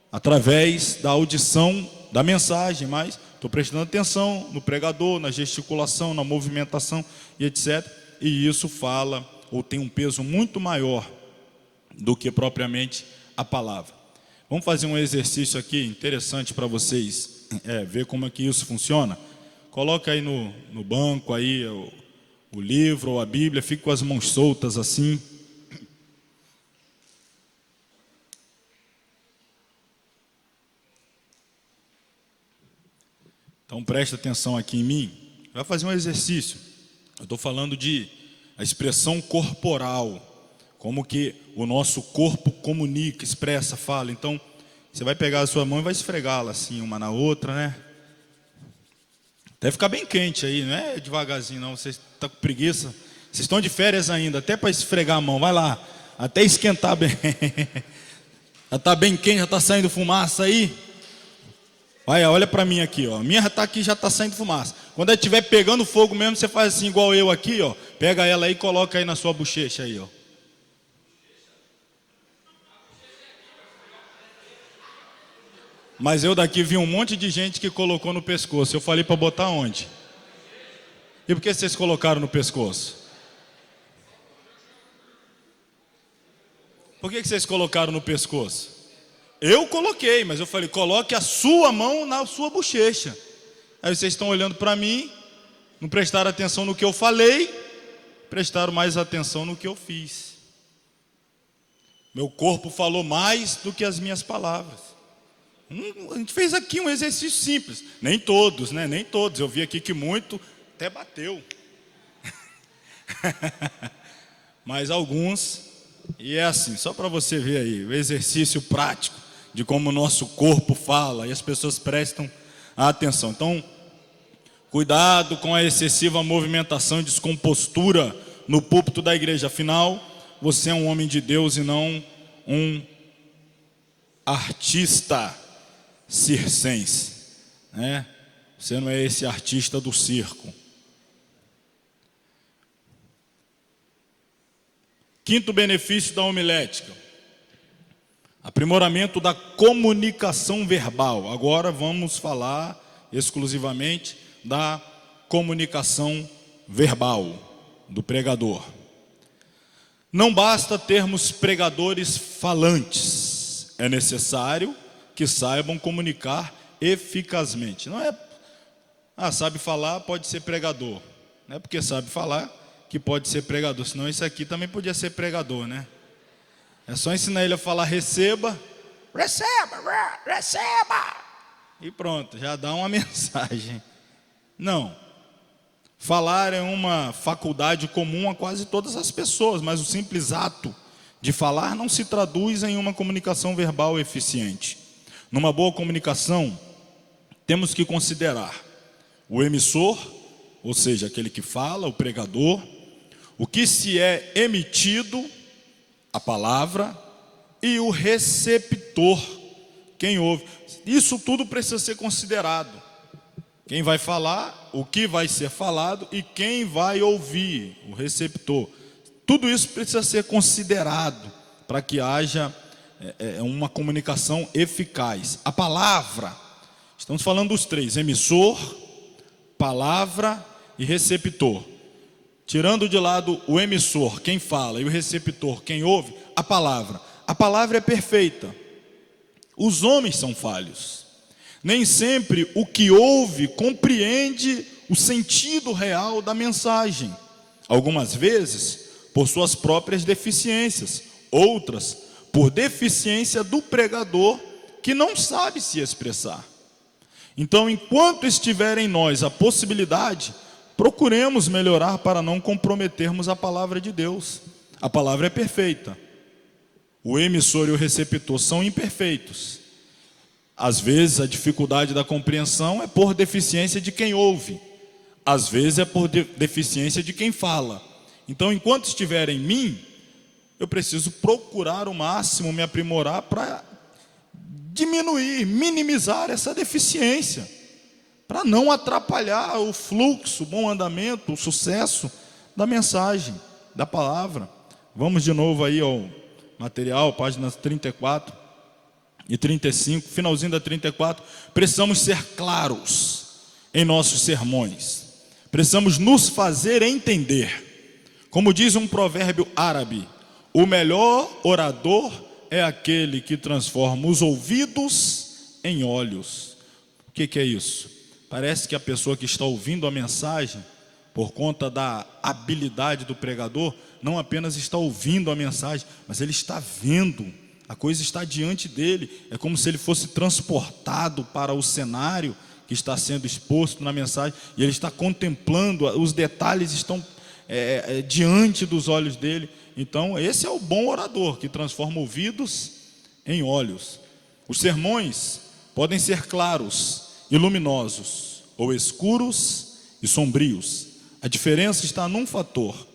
através da audição da mensagem, mas estou prestando atenção no pregador, na gesticulação, na movimentação e etc. E isso fala, ou tem um peso muito maior do que propriamente a palavra. Vamos fazer um exercício aqui interessante para vocês ver como é que isso funciona. Coloca aí no banco aí o livro ou a Bíblia, fique com as mãos soltas assim. Então presta atenção aqui em mim. Vai fazer um exercício. Eu estou falando de a expressão corporal, como que o nosso corpo comunica, expressa, fala. Então você vai pegar a sua mão e vai esfregá-la assim, uma na outra, né? Até ficar bem quente aí, não é devagarzinho não, vocês estão com preguiça. Vocês estão de férias ainda, até para esfregar a mão, vai lá, até esquentar bem. Já está bem quente, já está saindo fumaça aí. Olha para mim aqui, ó. A minha já está aqui, já está saindo fumaça. Quando ela estiver pegando fogo mesmo, você faz assim igual eu aqui, ó. Pega ela aí e coloca aí na sua bochecha aí, ó. Mas eu daqui vi um monte de gente que colocou no pescoço. Eu falei para botar onde? E por que vocês colocaram no pescoço? Por que vocês colocaram no pescoço? Eu coloquei, mas eu falei, coloque a sua mão na sua bochecha. Aí vocês estão olhando para mim, não prestaram atenção no que eu falei, prestaram mais atenção no que eu fiz. Meu corpo falou mais do que as minhas palavras. A gente fez aqui um exercício simples. Nem todos, né? Nem todos. Eu vi aqui que muito até bateu. Mas alguns. E é assim, só para você ver aí, o exercício prático de como o nosso corpo fala e as pessoas prestam atenção. Então, cuidado com a excessiva movimentação e descompostura no púlpito da igreja. Afinal, você é um homem de Deus e não um artista circense, né? Você não é esse artista do circo. Quinto benefício da homilética: aprimoramento da comunicação verbal. Agora vamos falar exclusivamente da comunicação verbal do pregador. Não basta termos pregadores falantes, é necessário que saibam comunicar eficazmente. Não é, sabe falar, pode ser pregador. Não é porque sabe falar que pode ser pregador, senão isso aqui também podia ser pregador, né? É só ensinar ele a falar receba, e pronto, já dá uma mensagem. Não. Falar é uma faculdade comum a quase todas as pessoas, mas o simples ato de falar não se traduz em uma comunicação verbal eficiente. Numa boa comunicação, temos que considerar o emissor, ou seja, aquele que fala, o pregador, o que se é emitido, a palavra, e o receptor, quem ouve. Isso tudo precisa ser considerado. Quem vai falar, o que vai ser falado e quem vai ouvir, o receptor. Tudo isso precisa ser considerado para que haja uma comunicação eficaz. A palavra, estamos falando dos três: emissor, palavra e receptor. tirando de lado o emissor, quem fala, e o receptor, quem ouve, a palavra. A palavra é perfeita. Os homens são falhos. Nem sempre o que ouve compreende o sentido real da mensagem. Algumas vezes, por suas próprias deficiências. Outras, por deficiência do pregador, que não sabe se expressar. Então, enquanto estiver em nós a possibilidade, procuremos melhorar para não comprometermos a palavra de Deus. A palavra é perfeita. O emissor e o receptor são imperfeitos. Às vezes a dificuldade da compreensão é por deficiência de quem ouve. Às vezes é por deficiência de quem fala. Então, enquanto estiver em mim, eu preciso procurar o máximo me aprimorar para diminuir, minimizar essa deficiência, para não atrapalhar o fluxo, o bom andamento, o sucesso da mensagem, da palavra. Vamos de novo aí ao material, páginas 34 e 35, finalzinho da 34. Precisamos ser claros em nossos sermões. Precisamos nos fazer entender. Como diz um provérbio árabe, o melhor orador é aquele que transforma os ouvidos em olhos. O que é isso? Parece que a pessoa que está ouvindo a mensagem, por conta da habilidade do pregador, não apenas está ouvindo a mensagem, mas ele está vendo, a coisa está diante dele. É como se ele fosse transportado para o cenário que está sendo exposto na mensagem, e ele está contemplando, os detalhes estão diante dos olhos dele. Então, esse é o bom orador, que transforma ouvidos em olhos. Os sermões podem ser claros e luminosos, ou escuros e sombrios. A diferença está num fator: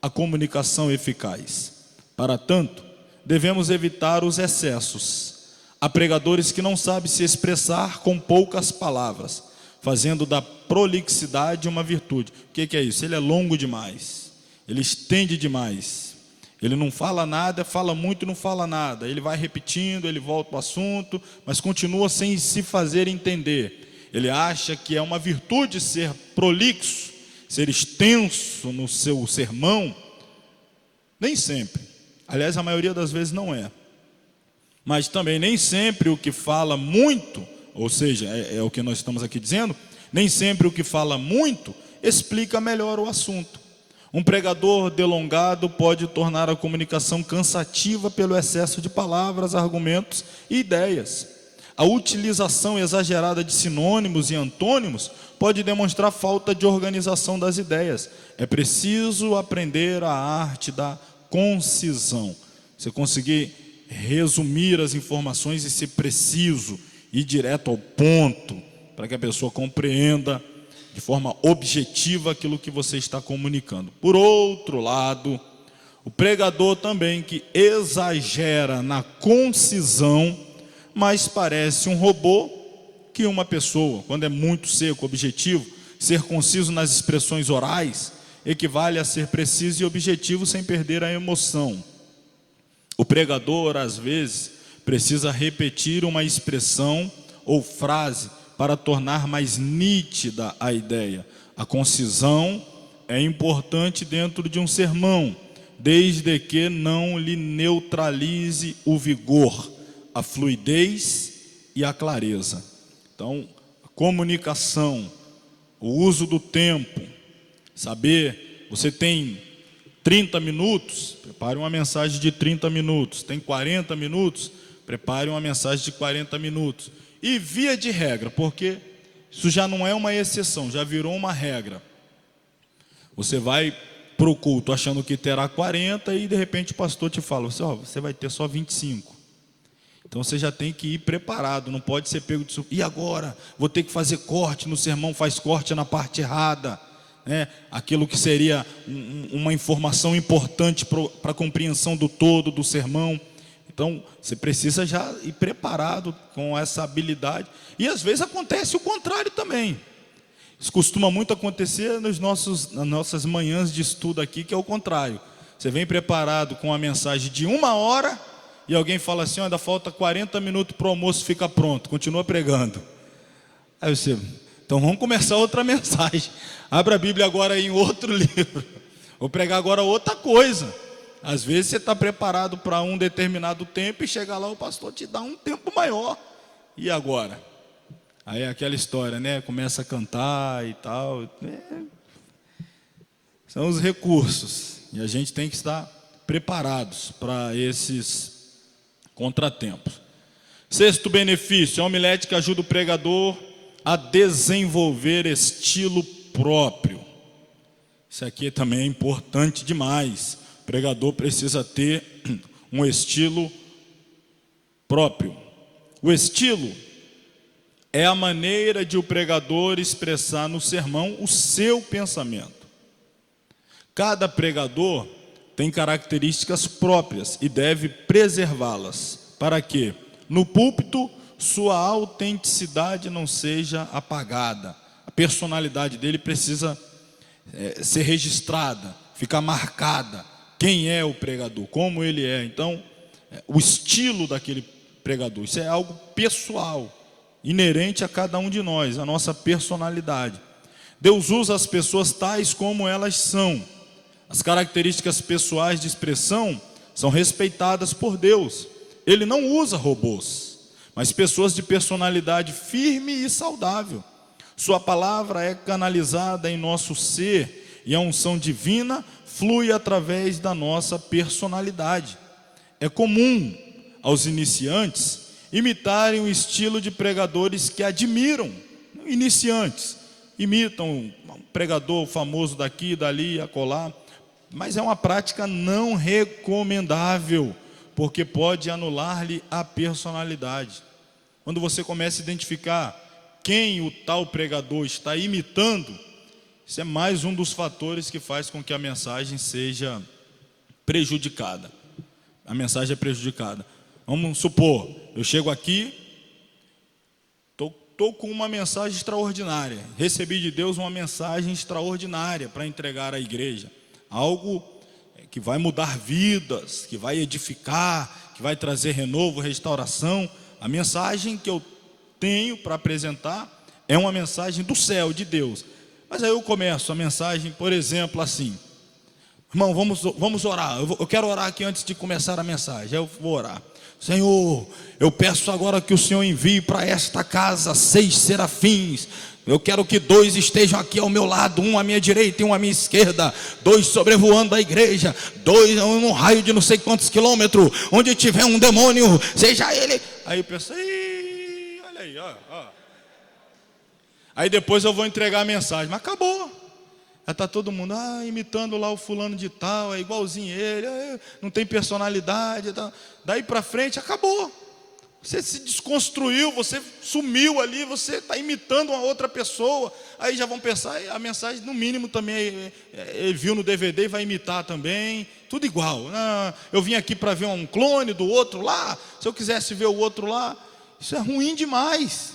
a comunicação eficaz. Para tanto, devemos evitar os excessos. Há pregadores que não sabem se expressar com poucas palavras, fazendo da prolixidade uma virtude. O que é isso? Ele é longo demais, ele estende demais, ele não fala nada, fala muito e não fala nada. Ele vai repetindo, ele volta ao assunto, mas continua sem se fazer entender. Ele acha que é uma virtude ser prolixo, ser extenso no seu sermão. Nem sempre, aliás, a maioria das vezes não é. Mas também nem sempre o que fala muito, ou seja, é o que nós estamos aqui dizendo, nem sempre o que fala muito explica melhor o assunto. Um pregador delongado pode tornar a comunicação cansativa pelo excesso de palavras, argumentos e ideias. A utilização exagerada de sinônimos e antônimos pode demonstrar falta de organização das ideias. É preciso aprender a arte da concisão. Você conseguir resumir as informações e ser preciso, ir direto ao ponto, para que a pessoa compreenda de forma objetiva aquilo que você está comunicando. Por outro lado, o pregador também que exagera na concisão, mas parece um robô que uma pessoa. Quando é muito seco, objetivo, ser conciso nas expressões orais equivale a ser preciso e objetivo sem perder a emoção. O pregador, às vezes, precisa repetir uma expressão ou frase para tornar mais nítida a ideia. A concisão é importante dentro de um sermão, desde que não lhe neutralize o vigor, a fluidez e a clareza. Então, a comunicação, o uso do tempo, saber, você tem 30 minutos, prepare uma mensagem de 30 minutos. Tem 40 minutos, prepare uma mensagem de 40 minutos. E via de regra, porque isso já não é uma exceção, já virou uma regra. Você vai para o culto achando que terá 40 e de repente o pastor te fala, você vai ter só 25. Então você já tem que ir preparado, não pode ser pego de surpresa. E agora? Vou ter que fazer corte no sermão, faz corte na parte errada. Aquilo que seria uma informação importante para a compreensão do todo do sermão. Então você precisa já ir preparado com essa habilidade. E às vezes acontece o contrário também. Isso costuma muito acontecer nas nossas manhãs de estudo aqui, que é o contrário. Você vem preparado com uma mensagem de 1 hora e alguém fala assim, ainda falta 40 minutos para o almoço ficar pronto, continua pregando. Aí você, então vamos começar outra mensagem. Abra a Bíblia agora em outro livro. Vou pregar agora outra coisa. Às vezes você está preparado para um determinado tempo e chega lá o pastor te dá um tempo maior. E agora? Aí é aquela história, né? Começa a cantar e tal. São os recursos. E a gente tem que estar preparados para esses contratempos. Sexto benefício, a homilética ajuda o pregador a desenvolver estilo próprio. Isso aqui também é importante demais. O pregador precisa ter um estilo próprio. O estilo é a maneira de o pregador expressar no sermão o seu pensamento. Cada pregador tem características próprias e deve preservá-las, para que, no púlpito, sua autenticidade não seja apagada. A personalidade dele precisa ser registrada, ficar marcada. Quem é o pregador, como ele é. Então, o estilo daquele pregador, isso é algo pessoal, inerente a cada um de nós, a nossa personalidade. Deus usa as pessoas tais como elas são. As características pessoais de expressão são respeitadas por Deus. Ele não usa robôs, mas pessoas de personalidade firme e saudável. Sua palavra é canalizada em nosso ser e a unção divina flui através da nossa personalidade. É comum aos iniciantes imitarem o estilo de pregadores que admiram. Iniciantes imitam um pregador famoso daqui, dali, acolá, mas é uma prática não recomendável, porque pode anular-lhe a personalidade. Quando você começa a identificar quem o tal pregador está imitando, isso é mais um dos fatores que faz com que a mensagem seja prejudicada. A mensagem é prejudicada. Vamos supor, eu chego aqui, estou com uma mensagem extraordinária, recebi de Deus uma mensagem extraordinária para entregar à igreja, algo que vai mudar vidas, que vai edificar, que vai trazer renovo, restauração. A mensagem que eu tenho para apresentar é uma mensagem do céu, de Deus. Mas aí eu começo a mensagem, por exemplo, assim: irmão, vamos orar. Eu quero orar aqui antes de começar a mensagem. Eu vou orar. Senhor, eu peço agora que o Senhor envie para esta casa 6 serafins. Eu quero que 2 estejam aqui ao meu lado, um à minha direita e um à minha esquerda, 2 sobrevoando a igreja, 2 num raio de não sei quantos quilômetros, onde tiver um demônio, seja ele. Aí eu penso, olha aí, ó. Aí depois eu vou entregar a mensagem, mas acabou. Já está todo mundo imitando lá o fulano de tal, é igualzinho ele, não tem personalidade. Tá. Daí para frente acabou. Você se desconstruiu, você sumiu ali, você está imitando uma outra pessoa. Aí já vão pensar, a mensagem no mínimo também ele viu no DVD e vai imitar também. Tudo igual. Eu vim aqui para ver um clone do outro lá. Se eu quisesse ver o outro lá, isso é ruim demais.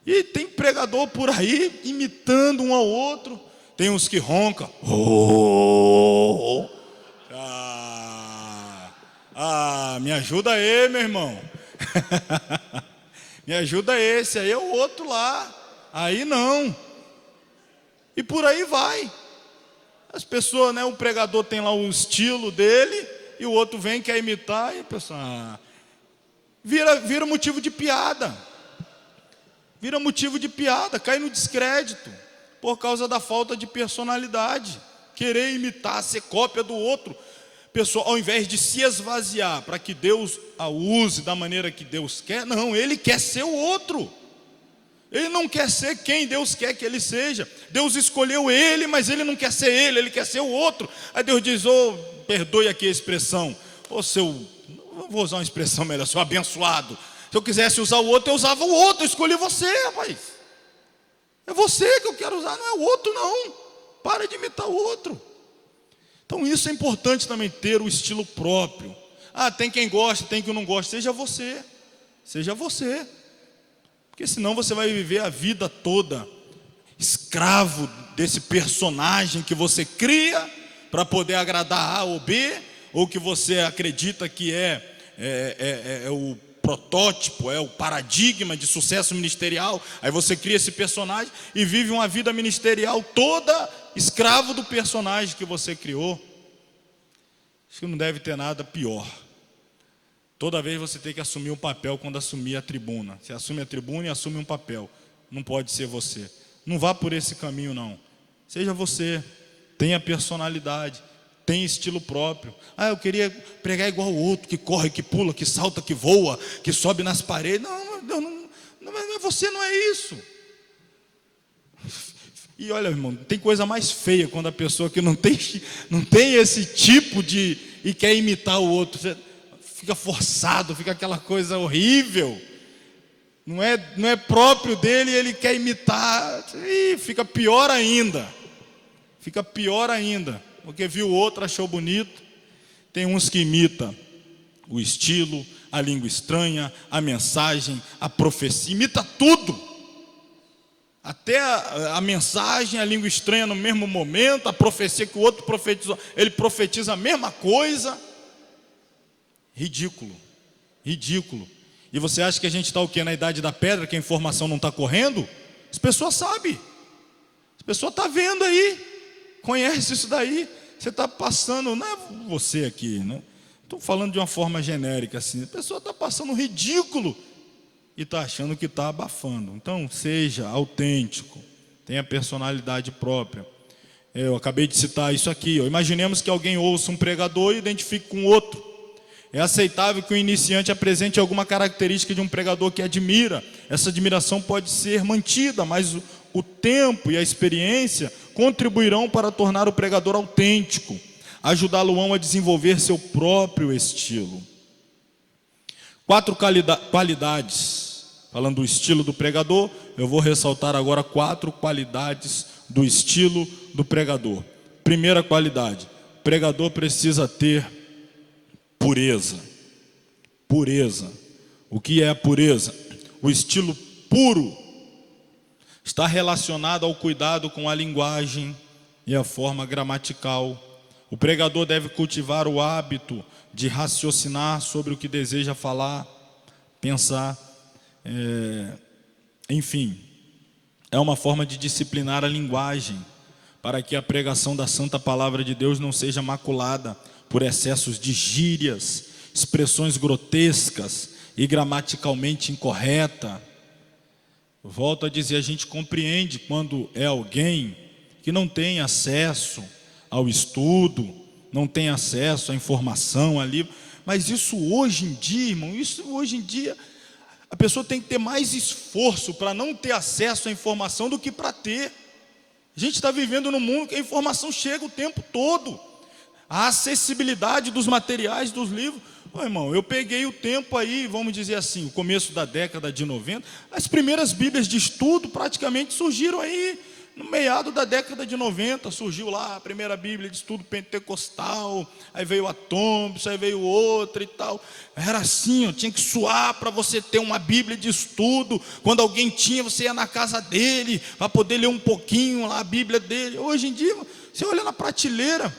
E tem pregador por aí imitando um ao outro. Tem uns que roncam. Me ajuda aí, meu irmão. Me ajuda esse, aí é o outro lá. Aí não. E por aí vai. As pessoas, né? O pregador tem lá o estilo dele e o outro vem quer imitar e a pessoa vira motivo de piada. Vira motivo de piada, cai no descrédito por causa da falta de personalidade. Querer imitar, ser cópia do outro. Pessoa, ao invés de se esvaziar para que Deus a use da maneira que Deus quer, não, ele quer ser o outro. Ele não quer ser quem Deus quer que ele seja. Deus escolheu ele, mas ele não quer ser ele quer ser o outro. Aí Deus diz, perdoe aqui a expressão, não vou usar uma expressão melhor, seu abençoado. Se eu quisesse usar o outro, eu usava o outro, eu escolhi você, rapaz. É você que eu quero usar, não é o outro não. Para de imitar o outro. Então isso é importante também, ter o estilo próprio. Tem quem gosta, tem quem não gosta. Seja você. Seja você. Porque senão você vai viver a vida toda escravo desse personagem que você cria para poder agradar A ou B, ou que você acredita que é protótipo, é o paradigma de sucesso ministerial. Aí você cria esse personagem e vive uma vida ministerial toda escravo do personagem que você criou. Acho que não deve ter nada pior. Toda vez você tem que assumir um papel quando assumir a tribuna. Você assume a tribuna e assume um papel. Não pode ser você. Não vá por esse caminho, não. Seja você. Tenha personalidade. Tenha estilo próprio. Ah, eu queria pregar igual o outro, que corre, que pula, que salta, que voa, que sobe nas paredes. Não, você não é isso. E olha, irmão, tem coisa mais feia quando a pessoa que não tem esse tipo de... e quer imitar o outro. Você fica forçado, fica aquela coisa horrível. Não é próprio dele e ele quer imitar. E fica pior ainda. Fica pior ainda. Porque viu o outro, achou bonito. Tem uns que imitam o estilo, a língua estranha, a mensagem, a profecia. Imita tudo. Até a mensagem, a língua estranha no mesmo momento, a profecia que o outro profetizou, ele profetiza a mesma coisa. Ridículo, ridículo. E você acha que a gente está o quê? Na idade da pedra, que a informação não está correndo? As pessoas sabem. As pessoas estão vendo aí. Conhece isso daí. Você está passando, não é você aqui, não estou falando de uma forma genérica assim. A pessoa está passando ridículo e está achando que está abafando. Então seja autêntico, tenha personalidade própria. Eu acabei de citar isso aqui, ó. Imaginemos que alguém ouça um pregador e identifique com outro. É aceitável que o iniciante apresente alguma característica de um pregador que admira. Essa admiração pode ser mantida, mas o tempo e a experiência contribuirão para tornar o pregador autêntico, ajudá-lo a desenvolver seu próprio estilo. 4 qualidades, falando do estilo do pregador, eu vou ressaltar agora 4 qualidades do estilo do pregador. Primeira qualidade, o pregador precisa ter pureza. Pureza. O que é a pureza? O estilo puro está relacionado ao cuidado com a linguagem e a forma gramatical. O pregador deve cultivar o hábito de raciocinar sobre o que deseja falar, pensar. Enfim, é uma forma de disciplinar a linguagem, para que a pregação da santa palavra de Deus não seja maculada por excessos de gírias, expressões grotescas e gramaticalmente incorreta. Volto a dizer, a gente compreende quando é alguém que não tem acesso ao estudo, não tem acesso à informação ali, mas isso hoje em dia, irmão, a pessoa tem que ter mais esforço para não ter acesso à informação do que para ter. A gente está vivendo num mundo que a informação chega o tempo todo. A acessibilidade dos materiais, dos livros. Ô, irmão, eu peguei o tempo aí, vamos dizer assim, o começo da década de 90, as primeiras bíblias de estudo praticamente surgiram aí no meado da década de 90, surgiu lá a primeira bíblia de estudo pentecostal, aí veio a Thompson, aí veio outra e tal. Era assim, ó, tinha que suar para você ter uma bíblia de estudo. Quando alguém tinha, você ia na casa dele para poder ler um pouquinho lá a bíblia dele. Hoje em dia, você olha na prateleira,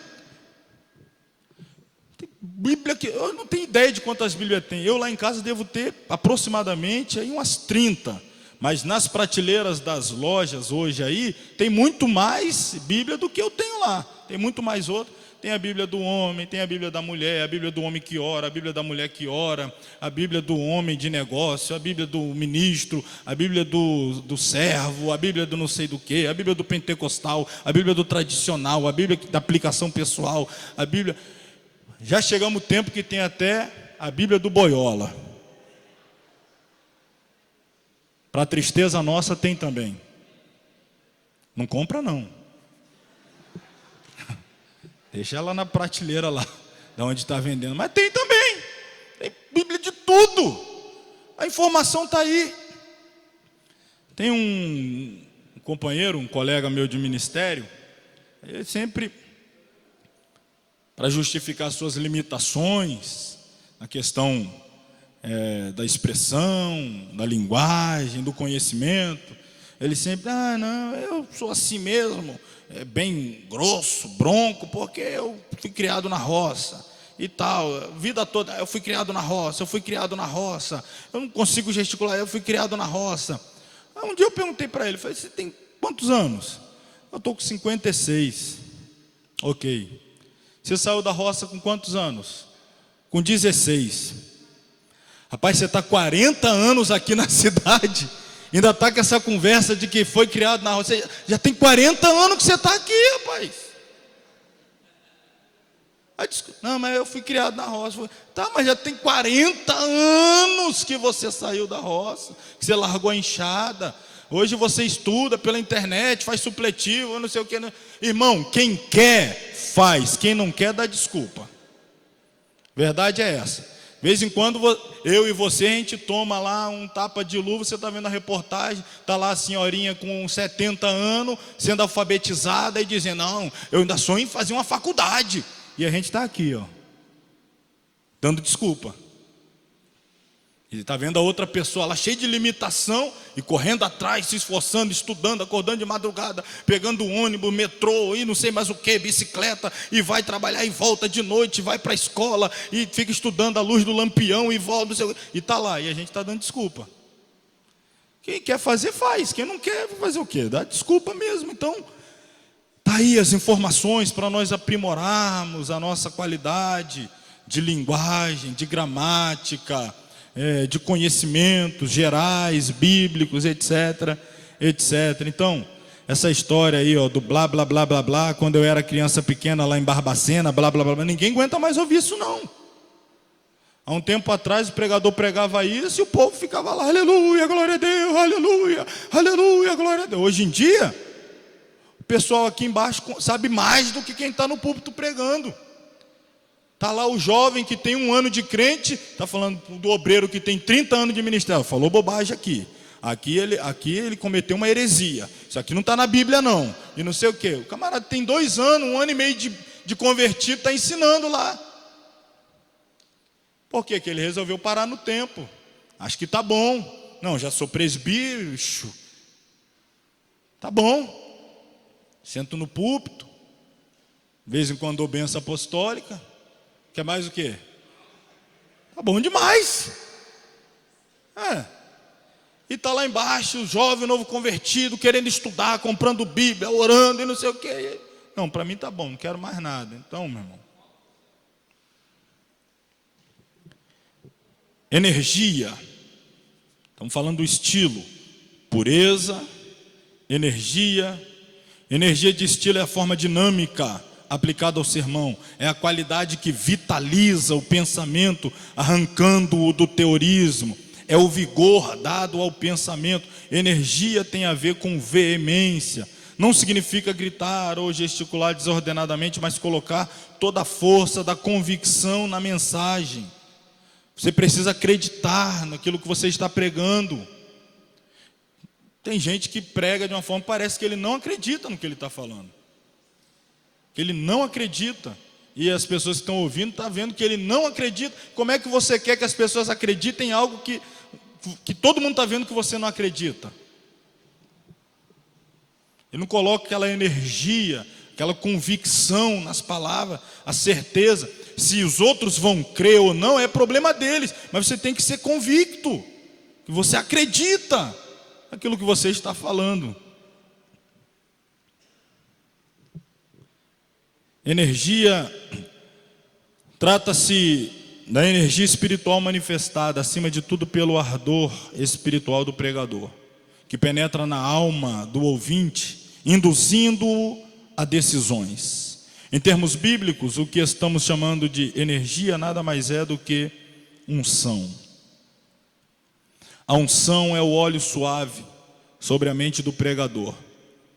Bíblia que eu não tenho ideia de quantas Bíblias tem. Eu lá em casa devo ter aproximadamente aí umas 30. Mas nas prateleiras das lojas hoje aí tem muito mais Bíblia do que eu tenho lá. Tem muito mais outra. Tem a Bíblia do homem, tem a Bíblia da mulher, a Bíblia do homem que ora, a Bíblia da mulher que ora, a Bíblia do homem de negócio, a Bíblia do ministro, a Bíblia do servo, a Bíblia do não sei do que, a Bíblia do pentecostal, a Bíblia do tradicional, a Bíblia da aplicação pessoal, a Bíblia... Já chegamos no tempo que tem até a Bíblia do boiola. Para tristeza nossa tem também. Não compra não. Deixa ela na prateleira lá, da onde está vendendo. Mas tem também. Tem Bíblia de tudo. A informação está aí. Tem um companheiro, um colega meu de ministério, ele sempre... para justificar suas limitações na questão da expressão, da linguagem, do conhecimento, ele sempre, não, eu sou assim mesmo, bem grosso, bronco, porque eu fui criado na roça, e tal, vida toda, eu fui criado na roça, eu não consigo gesticular, eu fui criado na roça. Aí um dia eu perguntei para ele, falei, você tem quantos anos? Eu estou com 56. Ok. Você saiu da roça com quantos anos? Com 16. Rapaz, você está 40 anos aqui na cidade, ainda está com essa conversa de que foi criado na roça. Você já tem 40 anos que você está aqui, rapaz. Aí disse, não, mas eu fui criado na roça. Tá, mas já tem 40 anos que você saiu da roça, que você largou a enxada. Hoje você estuda pela internet, faz supletivo, não sei o que. Irmão, quem quer, faz. Quem não quer, dá desculpa. Verdade é essa. De vez em quando, eu e você, a gente toma lá um tapa de luva. Você está vendo a reportagem, está lá a senhorinha com 70 anos, sendo alfabetizada e dizendo, não, eu ainda sonho em fazer uma faculdade. E a gente está aqui, ó, dando desculpa. E está vendo a outra pessoa lá cheia de limitação e correndo atrás, se esforçando, estudando, acordando de madrugada, pegando ônibus, metrô e não sei mais o que, bicicleta, e vai trabalhar e volta de noite, vai para a escola e fica estudando à luz do lampião e volta, não sei o quê, e está lá, e a gente está dando desculpa. Quem quer fazer, faz. Quem não quer, vai fazer o quê? Dá desculpa mesmo. Então, está aí as informações para nós aprimorarmos a nossa qualidade de linguagem, de gramática, de conhecimentos gerais, bíblicos, etc, etc. Então, essa história aí, ó, do blá, blá, blá, blá, blá, quando eu era criança pequena lá em Barbacena, blá, blá, blá, blá, ninguém aguenta mais ouvir isso não. Há um tempo atrás o pregador pregava isso e o povo ficava lá, aleluia, glória a Deus, aleluia, aleluia, glória a Deus. Hoje em dia, o pessoal aqui embaixo sabe mais do que quem está no púlpito pregando. Está lá o jovem que tem 1 ano de crente, está falando do obreiro que tem 30 anos de ministério. Falou bobagem aqui. Aqui ele cometeu uma heresia. Isso aqui não está na Bíblia não. E não sei o quê. O camarada tem 2 anos, 1 ano e meio de convertido, está ensinando lá. Por quê? Que ele resolveu parar no tempo. Acho que está bom. Não, já sou presbítero. Está bom. Sento no púlpito. De vez em quando dou bênção apostólica. Quer mais o quê? Tá bom demais. E está lá embaixo, o jovem novo convertido, querendo estudar, comprando Bíblia, orando e não sei o quê. Não, para mim tá bom, não quero mais nada. Então, meu irmão, energia. Estamos falando do estilo. Pureza, energia. Energia de estilo é a forma dinâmica aplicado ao sermão, é a qualidade que vitaliza o pensamento, arrancando-o do teorismo, é o vigor dado ao pensamento. Energia tem a ver com veemência, não significa gritar ou gesticular desordenadamente, mas colocar toda a força da convicção na mensagem. Você precisa acreditar naquilo que você está pregando. Tem gente que prega de uma forma, parece que ele não acredita no que ele está falando. Que ele não acredita, e as pessoas que estão ouvindo estão vendo que ele não acredita. Como é que você quer que as pessoas acreditem em algo que todo mundo está vendo que você não acredita? Ele não coloca aquela energia, aquela convicção nas palavras, a certeza. Se os outros vão crer ou não, é problema deles, mas você tem que ser convicto, que você acredita naquilo que você está falando. Energia, trata-se da energia espiritual manifestada, acima de tudo, pelo ardor espiritual do pregador, que penetra na alma do ouvinte, induzindo-o a decisões. Em termos bíblicos, o que estamos chamando de energia nada mais é do que unção. A unção é o óleo suave sobre a mente do pregador,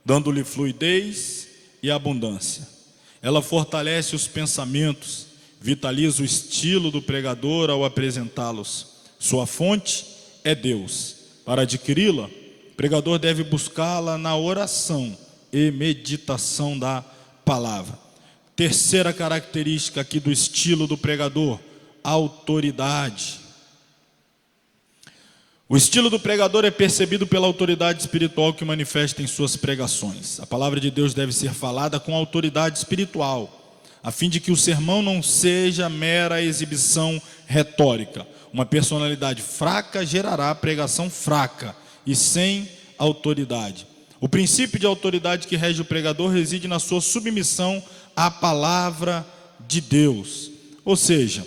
dando-lhe fluidez e abundância. Ela fortalece os pensamentos, vitaliza o estilo do pregador ao apresentá-los. Sua fonte é Deus. Para adquiri-la, o pregador deve buscá-la na oração e meditação da palavra. Terceira característica aqui do estilo do pregador: autoridade. O estilo do pregador é percebido pela autoridade espiritual que manifesta em suas pregações. A palavra de Deus deve ser falada com autoridade espiritual. a fim de que o sermão não seja mera exibição retórica. Uma personalidade fraca gerará pregação fraca e sem autoridade. O princípio de autoridade que rege o pregador reside na sua submissão à palavra de Deus. Ou seja,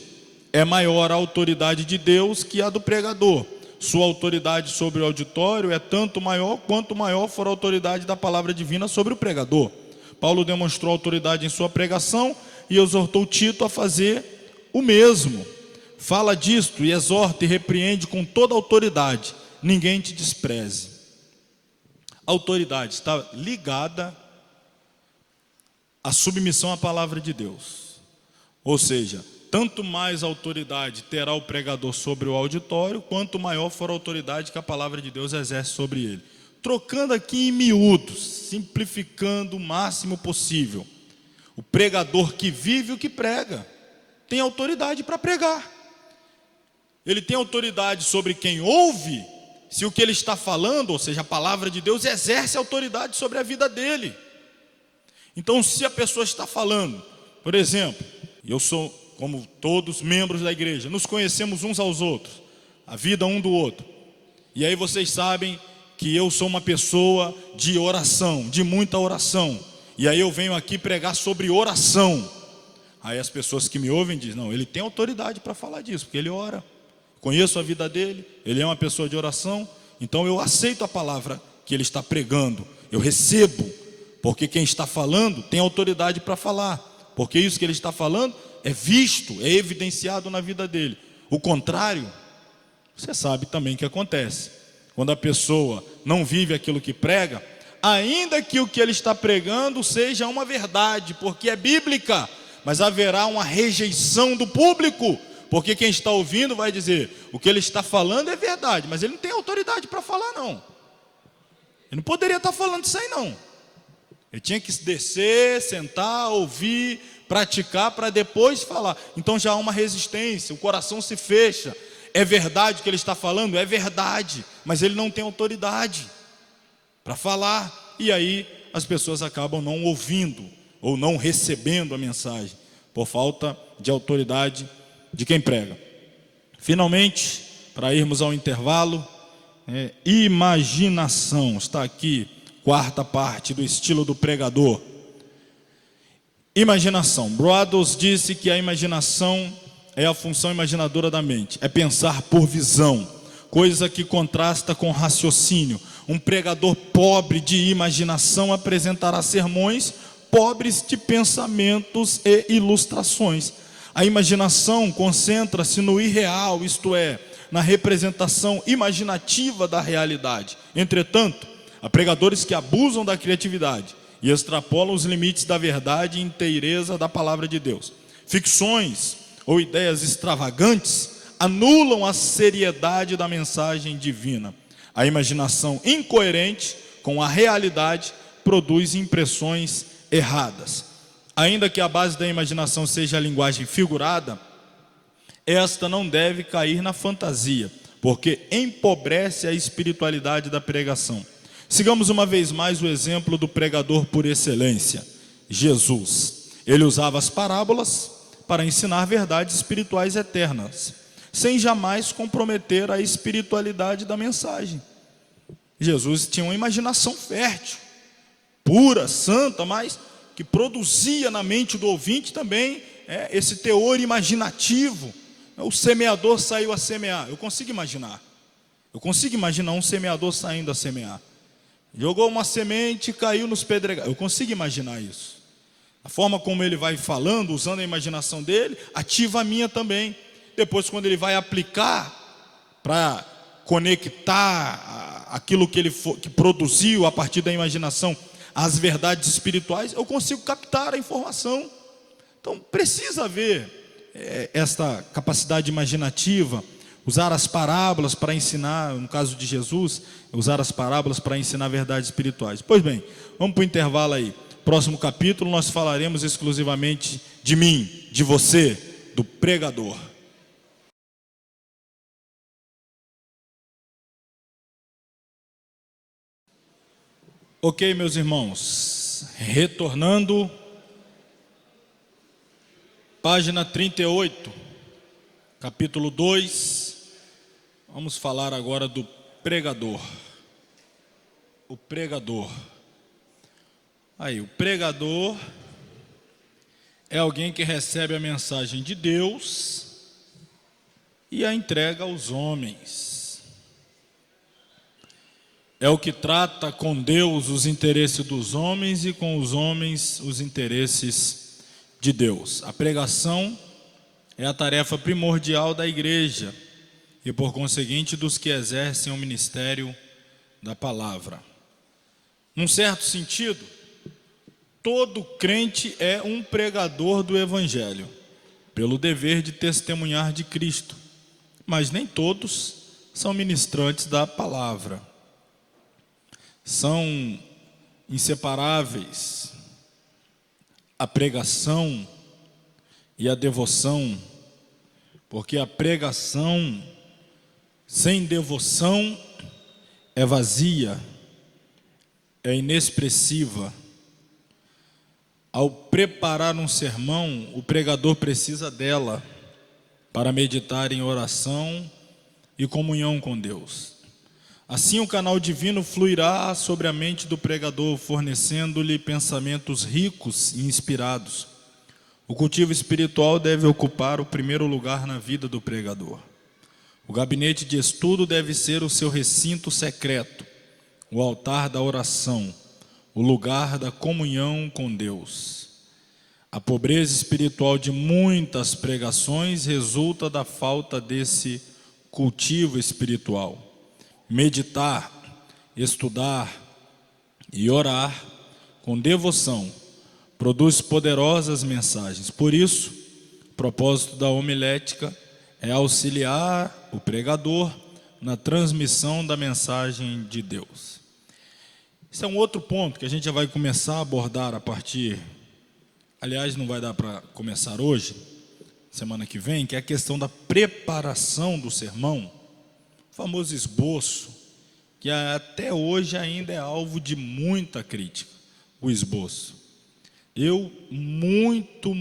é maior a autoridade de Deus que a do pregador. Sua autoridade sobre o auditório é tanto maior quanto maior for a autoridade da palavra divina sobre o pregador. Paulo demonstrou autoridade em sua pregação e exortou Tito a fazer o mesmo. Fala disto e exorta e repreende com toda autoridade. Ninguém te despreze. A autoridade está ligada à submissão à palavra de Deus. Ou seja, tanto mais autoridade terá o pregador sobre o auditório, quanto maior for a autoridade que a palavra de Deus exerce sobre ele. Trocando aqui em miúdos, simplificando o máximo possível. O pregador que vive o que prega tem autoridade para pregar. Ele tem autoridade sobre quem ouve, se o que ele está falando, ou seja, a palavra de Deus, exerce autoridade sobre a vida dele. Então, se a pessoa está falando, por exemplo, eu sou, como todos membros da igreja, nos conhecemos uns aos outros, a vida um do outro. E aí vocês sabem que eu sou uma pessoa de oração, de muita oração. E aí eu venho aqui pregar sobre oração. Aí as pessoas que me ouvem dizem, não, ele tem autoridade para falar disso, porque ele ora. Conheço a vida dele, ele é uma pessoa de oração, então eu aceito a palavra que ele está pregando. Eu recebo, porque quem está falando tem autoridade para falar. Porque isso que ele está falando é visto, é evidenciado na vida dele. O contrário, você sabe também que acontece. Quando a pessoa não vive aquilo que prega, ainda que o que ele está pregando seja uma verdade, porque é bíblica, mas haverá uma rejeição do público, porque quem está ouvindo vai dizer, o que ele está falando é verdade, mas ele não tem autoridade para falar não. Ele não poderia estar falando isso aí não. Ele tinha que descer, sentar, ouvir, praticar para depois falar. Então já há uma resistência, o coração se fecha. É verdade o que ele está falando? É verdade, mas ele não tem autoridade para falar. E aí as pessoas acabam não ouvindo ou não recebendo a mensagem por falta de autoridade de quem prega. Finalmente, para irmos ao intervalo, imaginação. Está aqui, quarta parte do estilo do pregador. Imaginação. Broaddus disse que a imaginação é a função imaginadora da mente. É pensar por visão, coisa que contrasta com raciocínio. Um pregador pobre de imaginação apresentará sermões pobres de pensamentos e ilustrações. A imaginação concentra-se no irreal, isto é, na representação imaginativa da realidade. Entretanto, há pregadores que abusam da criatividade e extrapolam os limites da verdade e inteireza da palavra de Deus. Ficções ou ideias extravagantes anulam a seriedade da mensagem divina. A imaginação incoerente com a realidade produz impressões erradas. Ainda que a base da imaginação seja a linguagem figurada, esta não deve cair na fantasia, porque empobrece a espiritualidade da pregação. Sigamos uma vez mais o exemplo do pregador por excelência, Jesus. Ele usava as parábolas para ensinar verdades espirituais eternas, sem jamais comprometer a espiritualidade da mensagem. Jesus tinha uma imaginação fértil, pura, santa, mas que produzia na mente do ouvinte também esse teor imaginativo. O semeador saiu a semear. Eu consigo imaginar um semeador saindo a semear. Jogou uma semente e caiu nos pedregais. Eu consigo imaginar isso. A forma como ele vai falando, usando a imaginação dele, ativa a minha também. Depois, quando ele vai aplicar para conectar aquilo que ele que produziu a partir da imaginação às verdades espirituais, eu consigo captar a informação. Então precisa haver esta capacidade imaginativa, usar as parábolas para ensinar, no caso de Jesus, usar as parábolas para ensinar verdades espirituais. Pois bem, vamos para o intervalo aí. Próximo capítulo nós falaremos exclusivamente de mim, de você, do pregador. Ok, meus irmãos, retornando Página 38, capítulo 2, vamos falar agora do pregador. O pregador. Aí, o pregador é alguém que recebe a mensagem de Deus e a entrega aos homens. É o que trata com Deus os interesses dos homens e com os homens os interesses de Deus. A pregação é a tarefa primordial da igreja e, por conseguinte, dos que exercem o ministério da palavra. Num certo sentido, todo crente é um pregador do evangelho, pelo dever de testemunhar de Cristo, mas nem todos são ministrantes da palavra. São inseparáveis a pregação e a devoção, porque a pregação sem devoção é vazia, é inexpressiva. Ao preparar um sermão, o pregador precisa dela para meditar em oração e comunhão com Deus. Assim, o canal divino fluirá sobre a mente do pregador, fornecendo-lhe pensamentos ricos e inspirados. O cultivo espiritual deve ocupar o primeiro lugar na vida do pregador. O gabinete de estudo deve ser o seu recinto secreto, o altar da oração, o lugar da comunhão com Deus. A pobreza espiritual de muitas pregações resulta da falta desse cultivo espiritual. Meditar, estudar e orar com devoção produz poderosas mensagens. Por isso, o propósito da homilética é auxiliar o pregador na transmissão da mensagem de Deus. Esse é um outro ponto que a gente já vai começar a abordar a partir, aliás, não vai dar para começar hoje, semana que vem, que é a questão da preparação do sermão. Famoso esboço, que até hoje ainda é alvo de muita crítica, o esboço. Eu muito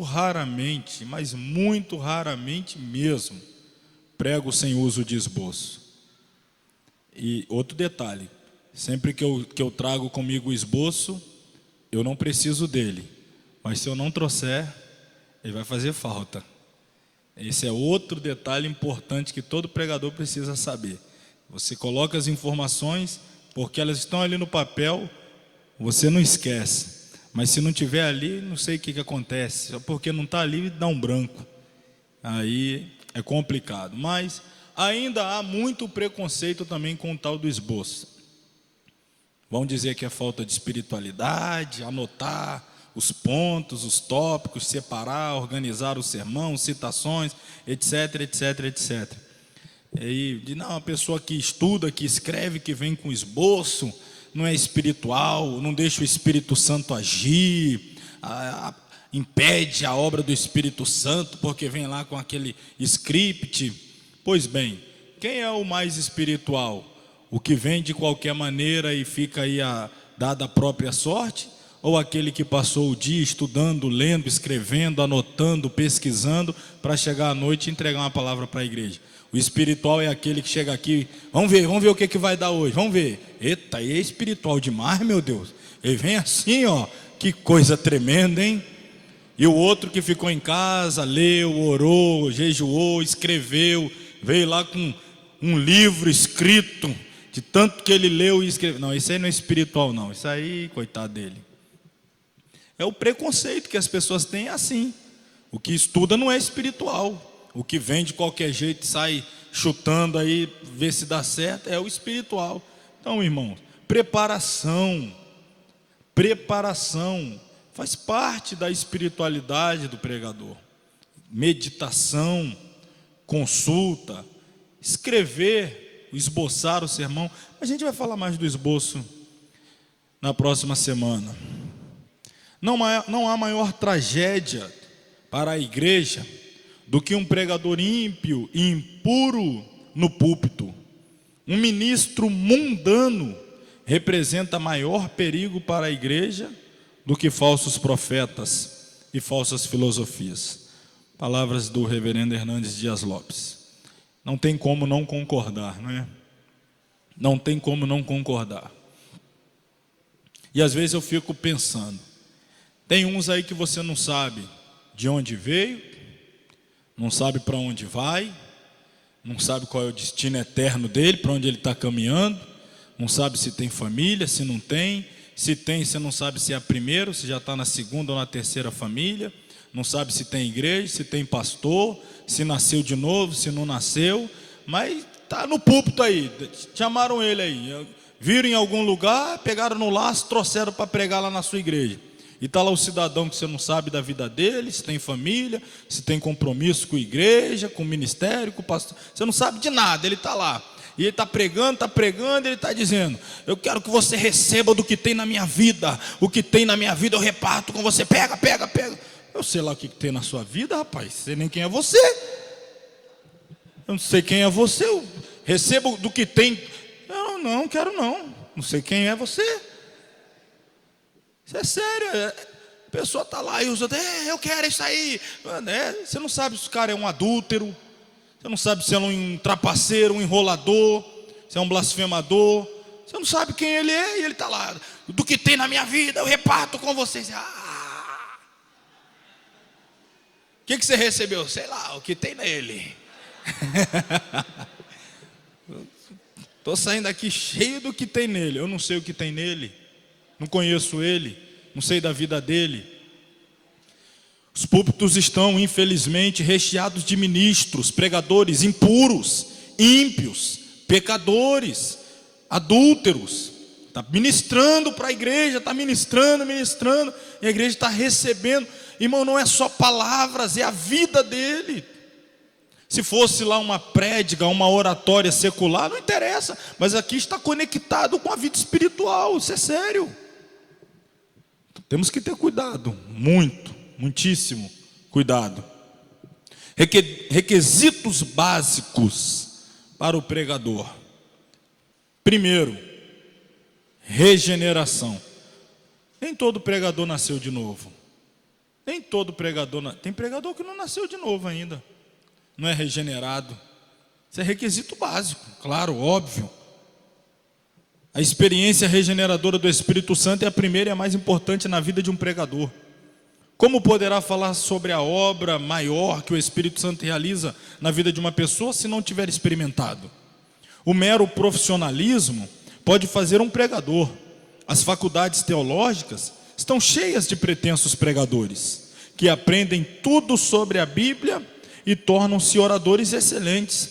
raramente, mas muito raramente mesmo, prego sem uso de esboço. E outro detalhe, sempre que eu trago comigo o esboço, eu não preciso dele, mas se eu não trouxer, ele vai fazer falta. Esse é outro detalhe importante que todo pregador precisa saber. Você coloca as informações, porque elas estão ali no papel, você não esquece. Mas se não tiver ali, não sei o que acontece. Só porque não está ali, dá um branco. Aí é complicado. Mas ainda há muito preconceito também com o tal do esboço. Vão dizer que é falta de espiritualidade, anotar os pontos, os tópicos, separar, organizar o sermão, citações, etc. E não, a pessoa que estuda, que escreve, que vem com esboço, não é espiritual, não deixa o Espírito Santo agir, impede a obra do Espírito Santo, porque vem lá com aquele script. Pois bem, quem é o mais espiritual? O que vem de qualquer maneira e fica aí dada a própria sorte? Ou aquele que passou o dia estudando, lendo, escrevendo, anotando, pesquisando, para chegar à noite e entregar uma palavra para a igreja? O espiritual é aquele que chega aqui, vamos ver o que vai dar hoje, vamos ver. Eita, e é espiritual demais, meu Deus. Ele vem assim, ó, que coisa tremenda, hein? E o outro que ficou em casa, leu, orou, jejuou, escreveu, veio lá com um livro escrito, de tanto que ele leu e escreveu. Não, isso aí não é espiritual não, isso aí, coitado dele. É o preconceito que as pessoas têm assim. O que estuda não é espiritual. O que vem de qualquer jeito, sai chutando aí, vê se dá certo, é o espiritual. Então, irmãos, preparação faz parte da espiritualidade do pregador. Meditação, consulta, escrever, esboçar o sermão. A gente vai falar mais do esboço na próxima semana. Não há maior tragédia para a igreja do que um pregador ímpio e impuro no púlpito. Um ministro mundano representa maior perigo para a igreja do que falsos profetas. e falsas filosofias. Palavras do reverendo Hernandes Dias Lopes. Não tem como não concordar, não é? Não tem como não concordar. E às vezes eu fico pensando, tem uns aí que você não sabe de onde veio, não sabe para onde vai, não sabe qual é o destino eterno dele, para onde ele está caminhando, não sabe se tem família, se não tem, se tem, você não sabe se é a primeira, se já está na segunda ou na terceira família, não sabe se tem igreja, se tem pastor, se nasceu de novo, se não nasceu, mas está no púlpito aí, chamaram ele aí, viram em algum lugar, pegaram no laço, trouxeram para pregar lá na sua igreja. E está lá o cidadão que você não sabe da vida dele, se tem família, se tem compromisso com a igreja, com o ministério, com o pastor. Você não sabe de nada, ele está lá. E ele está pregando, ele está dizendo, eu quero que você receba do que tem na minha vida. O que tem na minha vida eu reparto com você. Pega, pega, pega. Eu sei lá o que tem na sua vida, rapaz. Sei nem quem é você. Eu não sei quem é você. Eu recebo do que tem. Não quero não. Não sei quem é você. Isso é sério, a pessoa está lá e os outros, eu quero isso aí. Você não sabe se o cara é um adúltero, você não sabe se é um trapaceiro, um enrolador, se é um blasfemador, você não sabe quem ele é e ele está lá, do que tem na minha vida eu reparto com vocês. O que você recebeu? Sei lá, o que tem nele. Estou saindo aqui cheio do que tem nele, eu não sei o que tem nele. Não conheço ele, não sei da vida dele. Os púlpitos estão, infelizmente, recheados de ministros, pregadores impuros, ímpios, pecadores, adúlteros. Está ministrando para a igreja, está ministrando, e a igreja está recebendo. Irmão, não é só palavras, é a vida dele. Se fosse lá uma prédica, uma oratória secular, não interessa, mas aqui está conectado com a vida espiritual, isso é sério. Temos que ter cuidado, muitíssimo cuidado. Requisitos básicos para o pregador. Primeiro, regeneração. Nem todo pregador nasceu de novo. Nem todo pregador, tem pregador que não nasceu de novo ainda. Não é regenerado. Isso é requisito básico, claro, óbvio. A experiência regeneradora do Espírito Santo é a primeira e a mais importante na vida de um pregador. Como poderá falar sobre a obra maior que o Espírito Santo realiza na vida de uma pessoa se não tiver experimentado? O mero profissionalismo pode fazer um pregador. As faculdades teológicas estão cheias de pretensos pregadores, que aprendem tudo sobre a Bíblia e tornam-se oradores excelentes.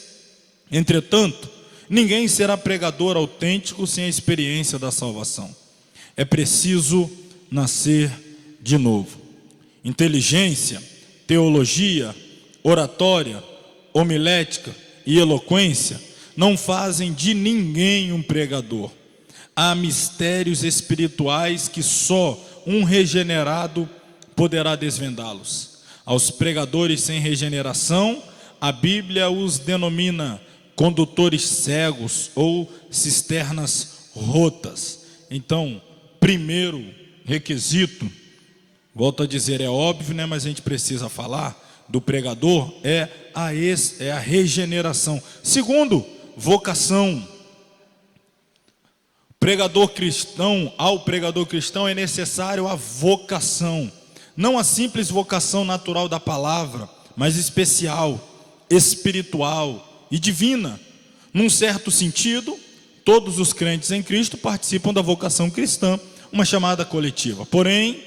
Entretanto, ninguém será pregador autêntico sem a experiência da salvação. É preciso nascer de novo. Inteligência, teologia, oratória, homilética e eloquência não fazem de ninguém um pregador. Há mistérios espirituais que só um regenerado poderá desvendá-los. Aos pregadores sem regeneração, a Bíblia os denomina condutores cegos ou cisternas rotas. Então, primeiro requisito, volto a dizer, é óbvio, né, mas a gente precisa falar do pregador, é a regeneração. Segundo, vocação. Ao pregador cristão é necessário a vocação. Não a simples vocação natural da palavra, mas especial, espiritual e divina. Num certo sentido, todos os crentes em Cristo participam da vocação cristã, uma chamada coletiva. Porém,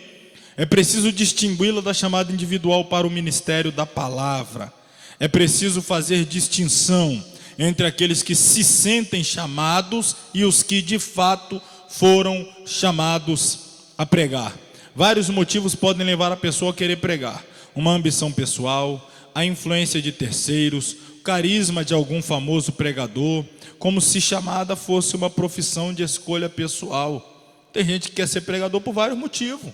é preciso distingui-la da chamada individual para o ministério da palavra. É preciso fazer distinção entre aqueles que se sentem chamados e os que de fato foram chamados a pregar. Vários motivos podem levar a pessoa a querer pregar: uma ambição pessoal, a influência de terceiros, o carisma de algum famoso pregador, como se chamada fosse uma profissão de escolha pessoal. Tem gente que quer ser pregador por vários motivos.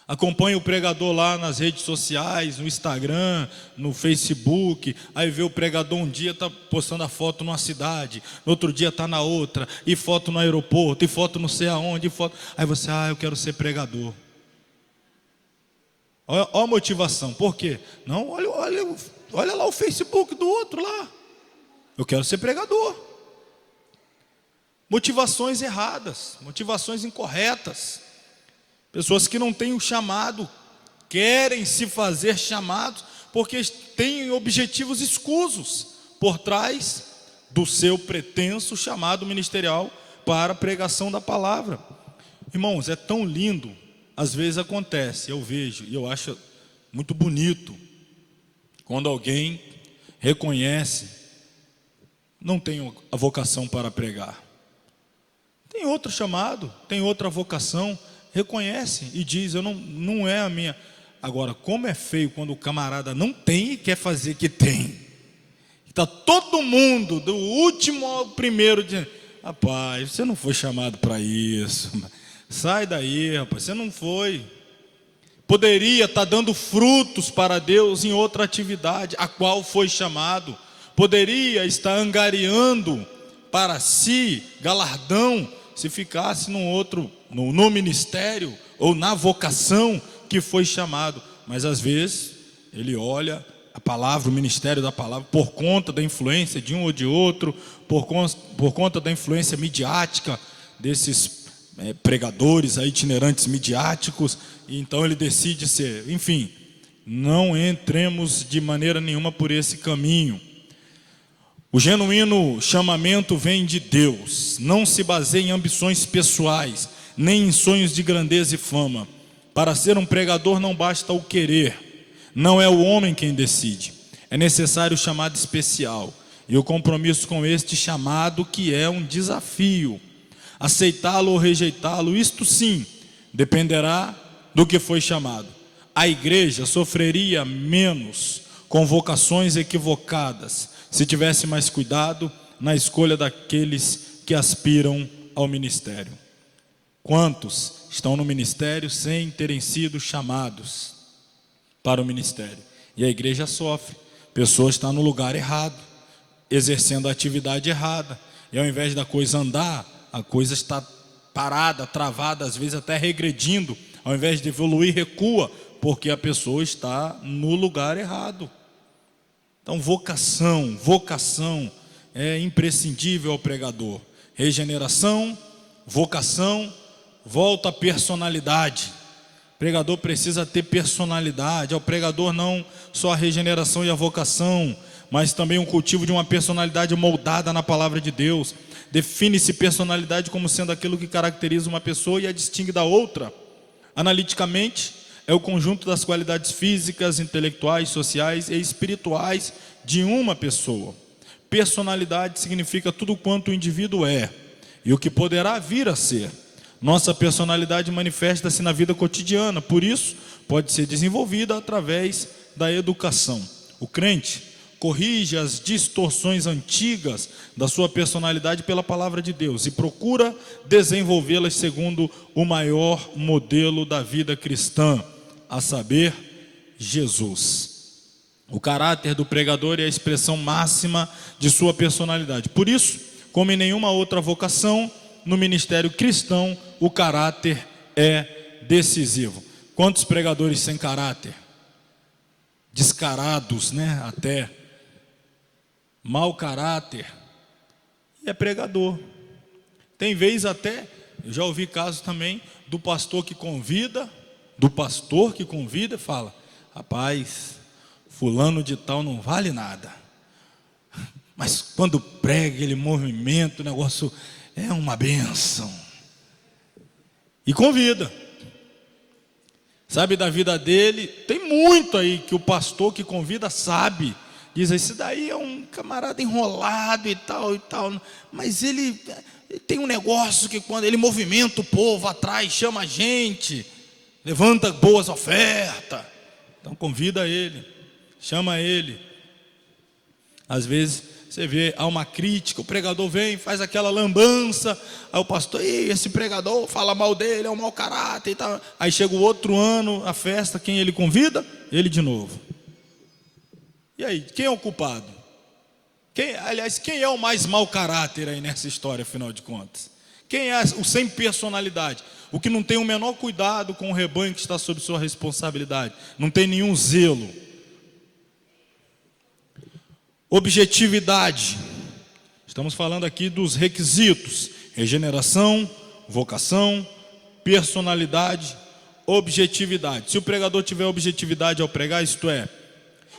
Acompanha o pregador lá nas redes sociais, no Instagram, no Facebook. Aí vê o pregador um dia está postando a foto numa cidade, no outro dia está na outra, e foto no aeroporto, e foto não sei aonde, e foto. Aí você, eu quero ser pregador. Olha a motivação. Por quê? Não, olha lá o Facebook do outro lá. Eu quero ser pregador. Motivações erradas, motivações incorretas. Pessoas que não têm o chamado, querem se fazer chamados, porque têm objetivos escusos por trás do seu pretenso chamado ministerial para a pregação da palavra. Irmãos, é tão lindo, às vezes acontece, eu vejo e eu acho muito bonito, quando alguém reconhece, não tenho a vocação para pregar, tem outro chamado, tem outra vocação, reconhece e diz, não é a minha. Agora, como é feio quando o camarada não tem e quer fazer que tem. Está todo mundo, do último ao primeiro, dizendo, rapaz, você não foi chamado para isso, sai daí, rapaz, você não foi. Poderia estar dando frutos para Deus em outra atividade, a qual foi chamado. Poderia estar angariando para si galardão, se ficasse no ministério ou na vocação que foi chamado. Mas às vezes ele olha a palavra, o ministério da palavra, por conta da influência de um ou de outro, por conta da influência midiática desses pregadores itinerantes midiáticos, e então ele decide ser. Enfim, não entremos de maneira nenhuma por esse caminho. O genuíno chamamento vem de Deus, não se baseia em ambições pessoais, nem em sonhos de grandeza e fama. Para ser um pregador não basta o querer, não é o homem quem decide, é necessário o chamado especial, e o compromisso com este chamado, que é um desafio. Aceitá-lo ou rejeitá-lo, isto sim, dependerá do que foi chamado. A igreja sofreria menos com vocações equivocadas, se tivesse mais cuidado na escolha daqueles que aspiram ao ministério. Quantos estão no ministério sem terem sido chamados para o ministério? E a igreja sofre. Pessoas estão no lugar errado, exercendo a atividade errada, e ao invés da coisa andar, a coisa está parada, travada, às vezes até regredindo. Ao invés de evoluir, recua, porque a pessoa está no lugar errado. Então, vocação é imprescindível ao pregador. Regeneração, vocação, volta à personalidade. O pregador precisa ter personalidade. Ao pregador não só a regeneração e a vocação, mas também o cultivo de uma personalidade moldada na palavra de Deus. Define-se personalidade como sendo aquilo que caracteriza uma pessoa e a distingue da outra. Analiticamente, é o conjunto das qualidades físicas, intelectuais, sociais e espirituais de uma pessoa. Personalidade significa tudo quanto o indivíduo é e o que poderá vir a ser. Nossa personalidade manifesta-se na vida cotidiana, por isso pode ser desenvolvida através da educação. O crente corrige as distorções antigas da sua personalidade pela palavra de Deus e procura desenvolvê-las segundo o maior modelo da vida cristã, a saber, Jesus. O caráter do pregador é a expressão máxima de sua personalidade. Por isso, como em nenhuma outra vocação, no ministério cristão, o caráter é decisivo. Quantos pregadores sem caráter? Descarados, até mau caráter, e é pregador. Tem vez até, eu já ouvi casos também do pastor que convida, fala, rapaz, fulano de tal não vale nada, mas quando prega, ele movimenta, o negócio é uma bênção, e convida. Sabe da vida dele, tem muito aí que o pastor que convida sabe. Diz, esse daí é um camarada enrolado e tal, mas ele tem um negócio que quando ele movimenta o povo atrás, chama a gente, levanta boas ofertas. Então convida ele, chama ele. Às vezes você vê, há uma crítica, o pregador vem, faz aquela lambança, aí o pastor, esse pregador fala mal dele, é um mau caráter e tal. Aí chega o outro ano, a festa, quem ele convida? Ele de novo. E aí, quem é o culpado? Quem é o mais mau caráter aí nessa história, afinal de contas? Quem é o sem personalidade? O que não tem o menor cuidado com o rebanho que está sob sua responsabilidade, não tem nenhum zelo. Objetividade. Estamos falando aqui dos requisitos: regeneração, vocação, personalidade, objetividade. Se o pregador tiver objetividade ao pregar, isto é,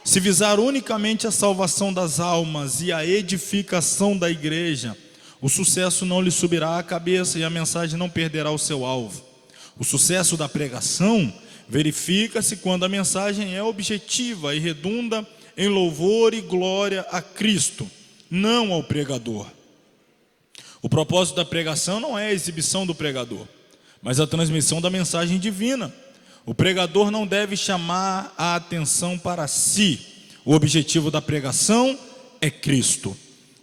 se visar unicamente a salvação das almas e a edificação da igreja, o sucesso não lhe subirá à cabeça e a mensagem não perderá o seu alvo. O sucesso da pregação verifica-se quando a mensagem é objetiva e redunda em louvor e glória a Cristo, não ao pregador. O propósito da pregação não é a exibição do pregador, mas a transmissão da mensagem divina. O pregador não deve chamar a atenção para si. O objetivo da pregação é Cristo.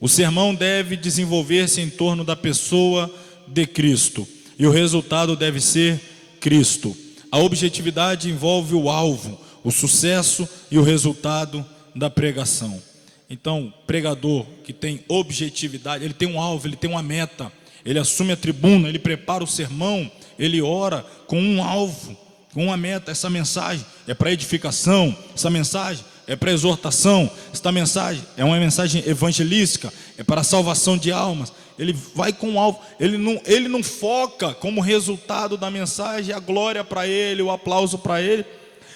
O sermão deve desenvolver-se em torno da pessoa de Cristo, e o resultado deve ser Cristo. A objetividade envolve o alvo, o sucesso e o resultado da pregação. Então, pregador que tem objetividade, ele tem um alvo, ele tem uma meta, ele assume a tribuna, ele prepara o sermão, ele ora com um alvo, com uma meta. Essa mensagem é para edificação, essa mensagem é para exortação, esta mensagem é uma mensagem evangelística, é para a salvação de almas. Ele vai com um alvo, ele não foca como resultado da mensagem a glória para ele, o aplauso para ele.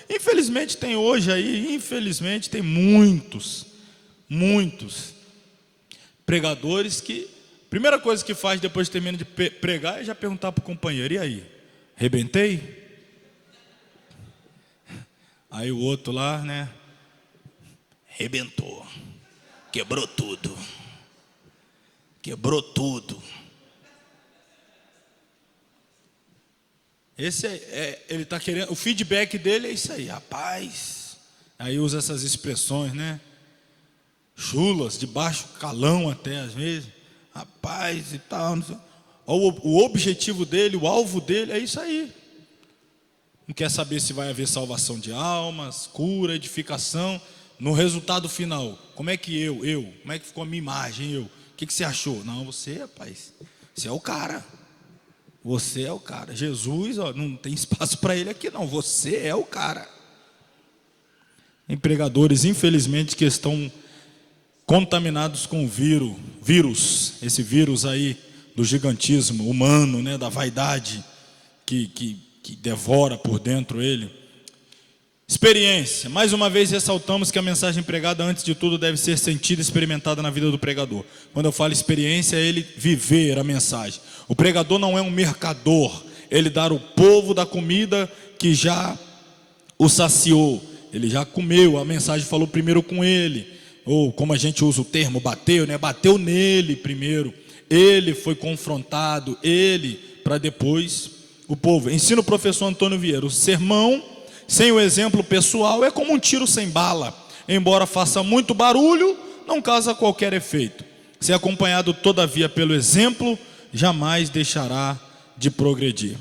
Infelizmente tem hoje aí, tem muitos pregadores que a primeira coisa que faz depois de termina de pregar é já perguntar para o companheiro: e aí, arrebentei? Aí o outro lá, né, arrebentou, quebrou tudo. Esse ele está querendo, o feedback dele é isso aí: rapaz. Aí usa essas expressões, né, chulas, de baixo calão até às vezes, rapaz e tal. O objetivo dele, o alvo dele é isso aí. Não quer saber se vai haver salvação de almas, cura, edificação. No resultado final, como é que como é que ficou a minha imagem, o que você achou? Não, você, rapaz, você é o cara. Você é o cara. Jesus, ó, não tem espaço para ele aqui não, você é o cara. Tem pregadores, infelizmente, que estão contaminados com o vírus, esse vírus aí do gigantismo humano, né, da vaidade que devora por dentro ele. Experiência. Mais uma vez ressaltamos que a mensagem pregada, antes de tudo, deve ser sentida e experimentada na vida do pregador. Quando eu falo experiência, é ele viver a mensagem. O pregador não é um mercador, ele dá ao povo da comida que já o saciou, ele já comeu, a mensagem falou primeiro com ele, ou como a gente usa o termo, bateu, né? Bateu nele primeiro, ele foi confrontado, ele, para depois o povo. Ensina o professor Antônio Vieira: o sermão sem o exemplo pessoal é como um tiro sem bala, embora faça muito barulho, não causa qualquer efeito. Se acompanhado todavia pelo exemplo, jamais deixará de progredir.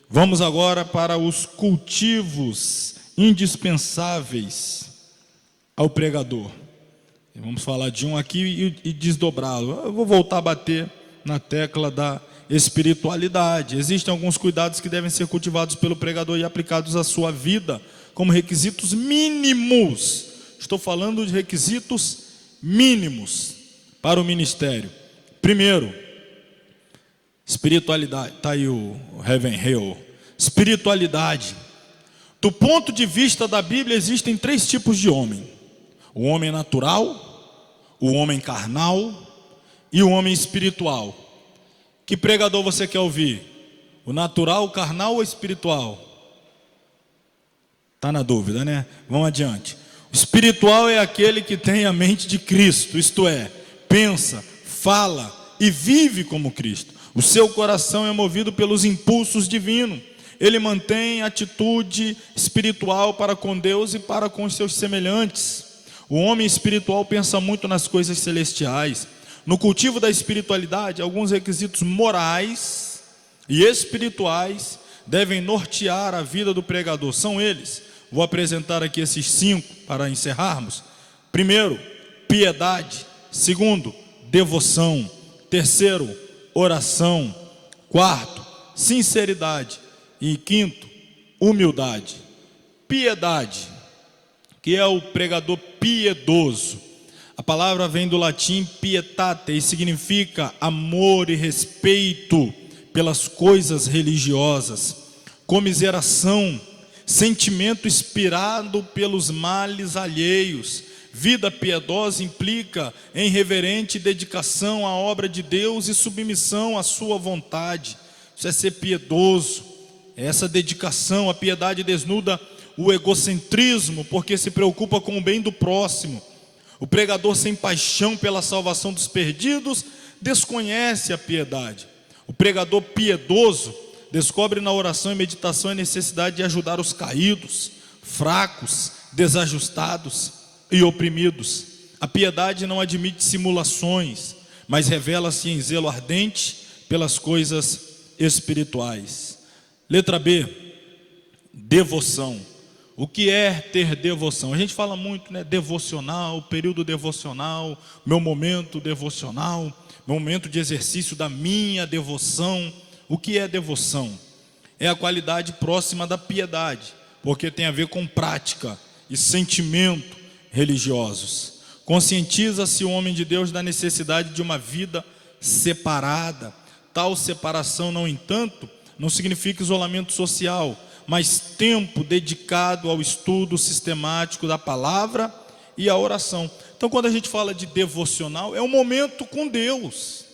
Vamos agora para os cultivos indispensáveis ao pregador. Vamos falar de um aqui e desdobrá-lo. Eu vou voltar a bater na tecla da espiritualidade. Existem alguns cuidados que devem ser cultivados pelo pregador e aplicados à sua vida como requisitos mínimos. Estou falando de requisitos mínimos para o ministério. Primeiro, espiritualidade. Está aí o Heaven Hill. Espiritualidade. Do ponto de vista da Bíblia, existem 3 tipos de homem: o homem natural, o homem carnal e o homem espiritual. Que pregador você quer ouvir? O natural, o carnal ou espiritual? Está na dúvida, né? Vamos adiante. O espiritual é aquele que tem a mente de Cristo, isto é, pensa, fala e vive como Cristo. O seu coração é movido pelos impulsos divinos. Ele mantém atitude espiritual para com Deus e para com os seus semelhantes. O homem espiritual pensa muito nas coisas celestiais. No cultivo da espiritualidade, alguns requisitos morais e espirituais devem nortear a vida do pregador. São eles. Vou apresentar aqui esses 5 para encerrarmos. Primeiro, piedade. Segundo, devoção. Terceiro, oração. Quarto, sinceridade. E quinto, humildade. Piedade, que é o pregador piedoso. A palavra vem do latim pietate e significa amor e respeito pelas coisas religiosas, comiseração, sentimento inspirado pelos males alheios. Vida piedosa implica em reverente dedicação à obra de Deus e submissão à sua vontade. Isso é ser piedoso, é essa dedicação. A piedade desnuda o egocentrismo, porque se preocupa com o bem do próximo. O pregador sem paixão pela salvação dos perdidos desconhece a piedade. O pregador piedoso descobre na oração e meditação a necessidade de ajudar os caídos, fracos, desajustados e oprimidos. A piedade não admite simulações, mas revela-se em zelo ardente pelas coisas espirituais. Letra B, devoção. O que é ter devoção? A gente fala muito, né? Devocional, período devocional, meu momento devocional, meu momento de exercício da minha devoção. O que é devoção? É a qualidade próxima da piedade, porque tem a ver com prática e sentimento religiosos. Conscientiza-se o homem de Deus da necessidade de uma vida separada. Tal separação, no entanto, não significa isolamento social, mas tempo dedicado ao estudo sistemático da palavra e à oração. Então, quando a gente fala de devocional, é um momento com Deus.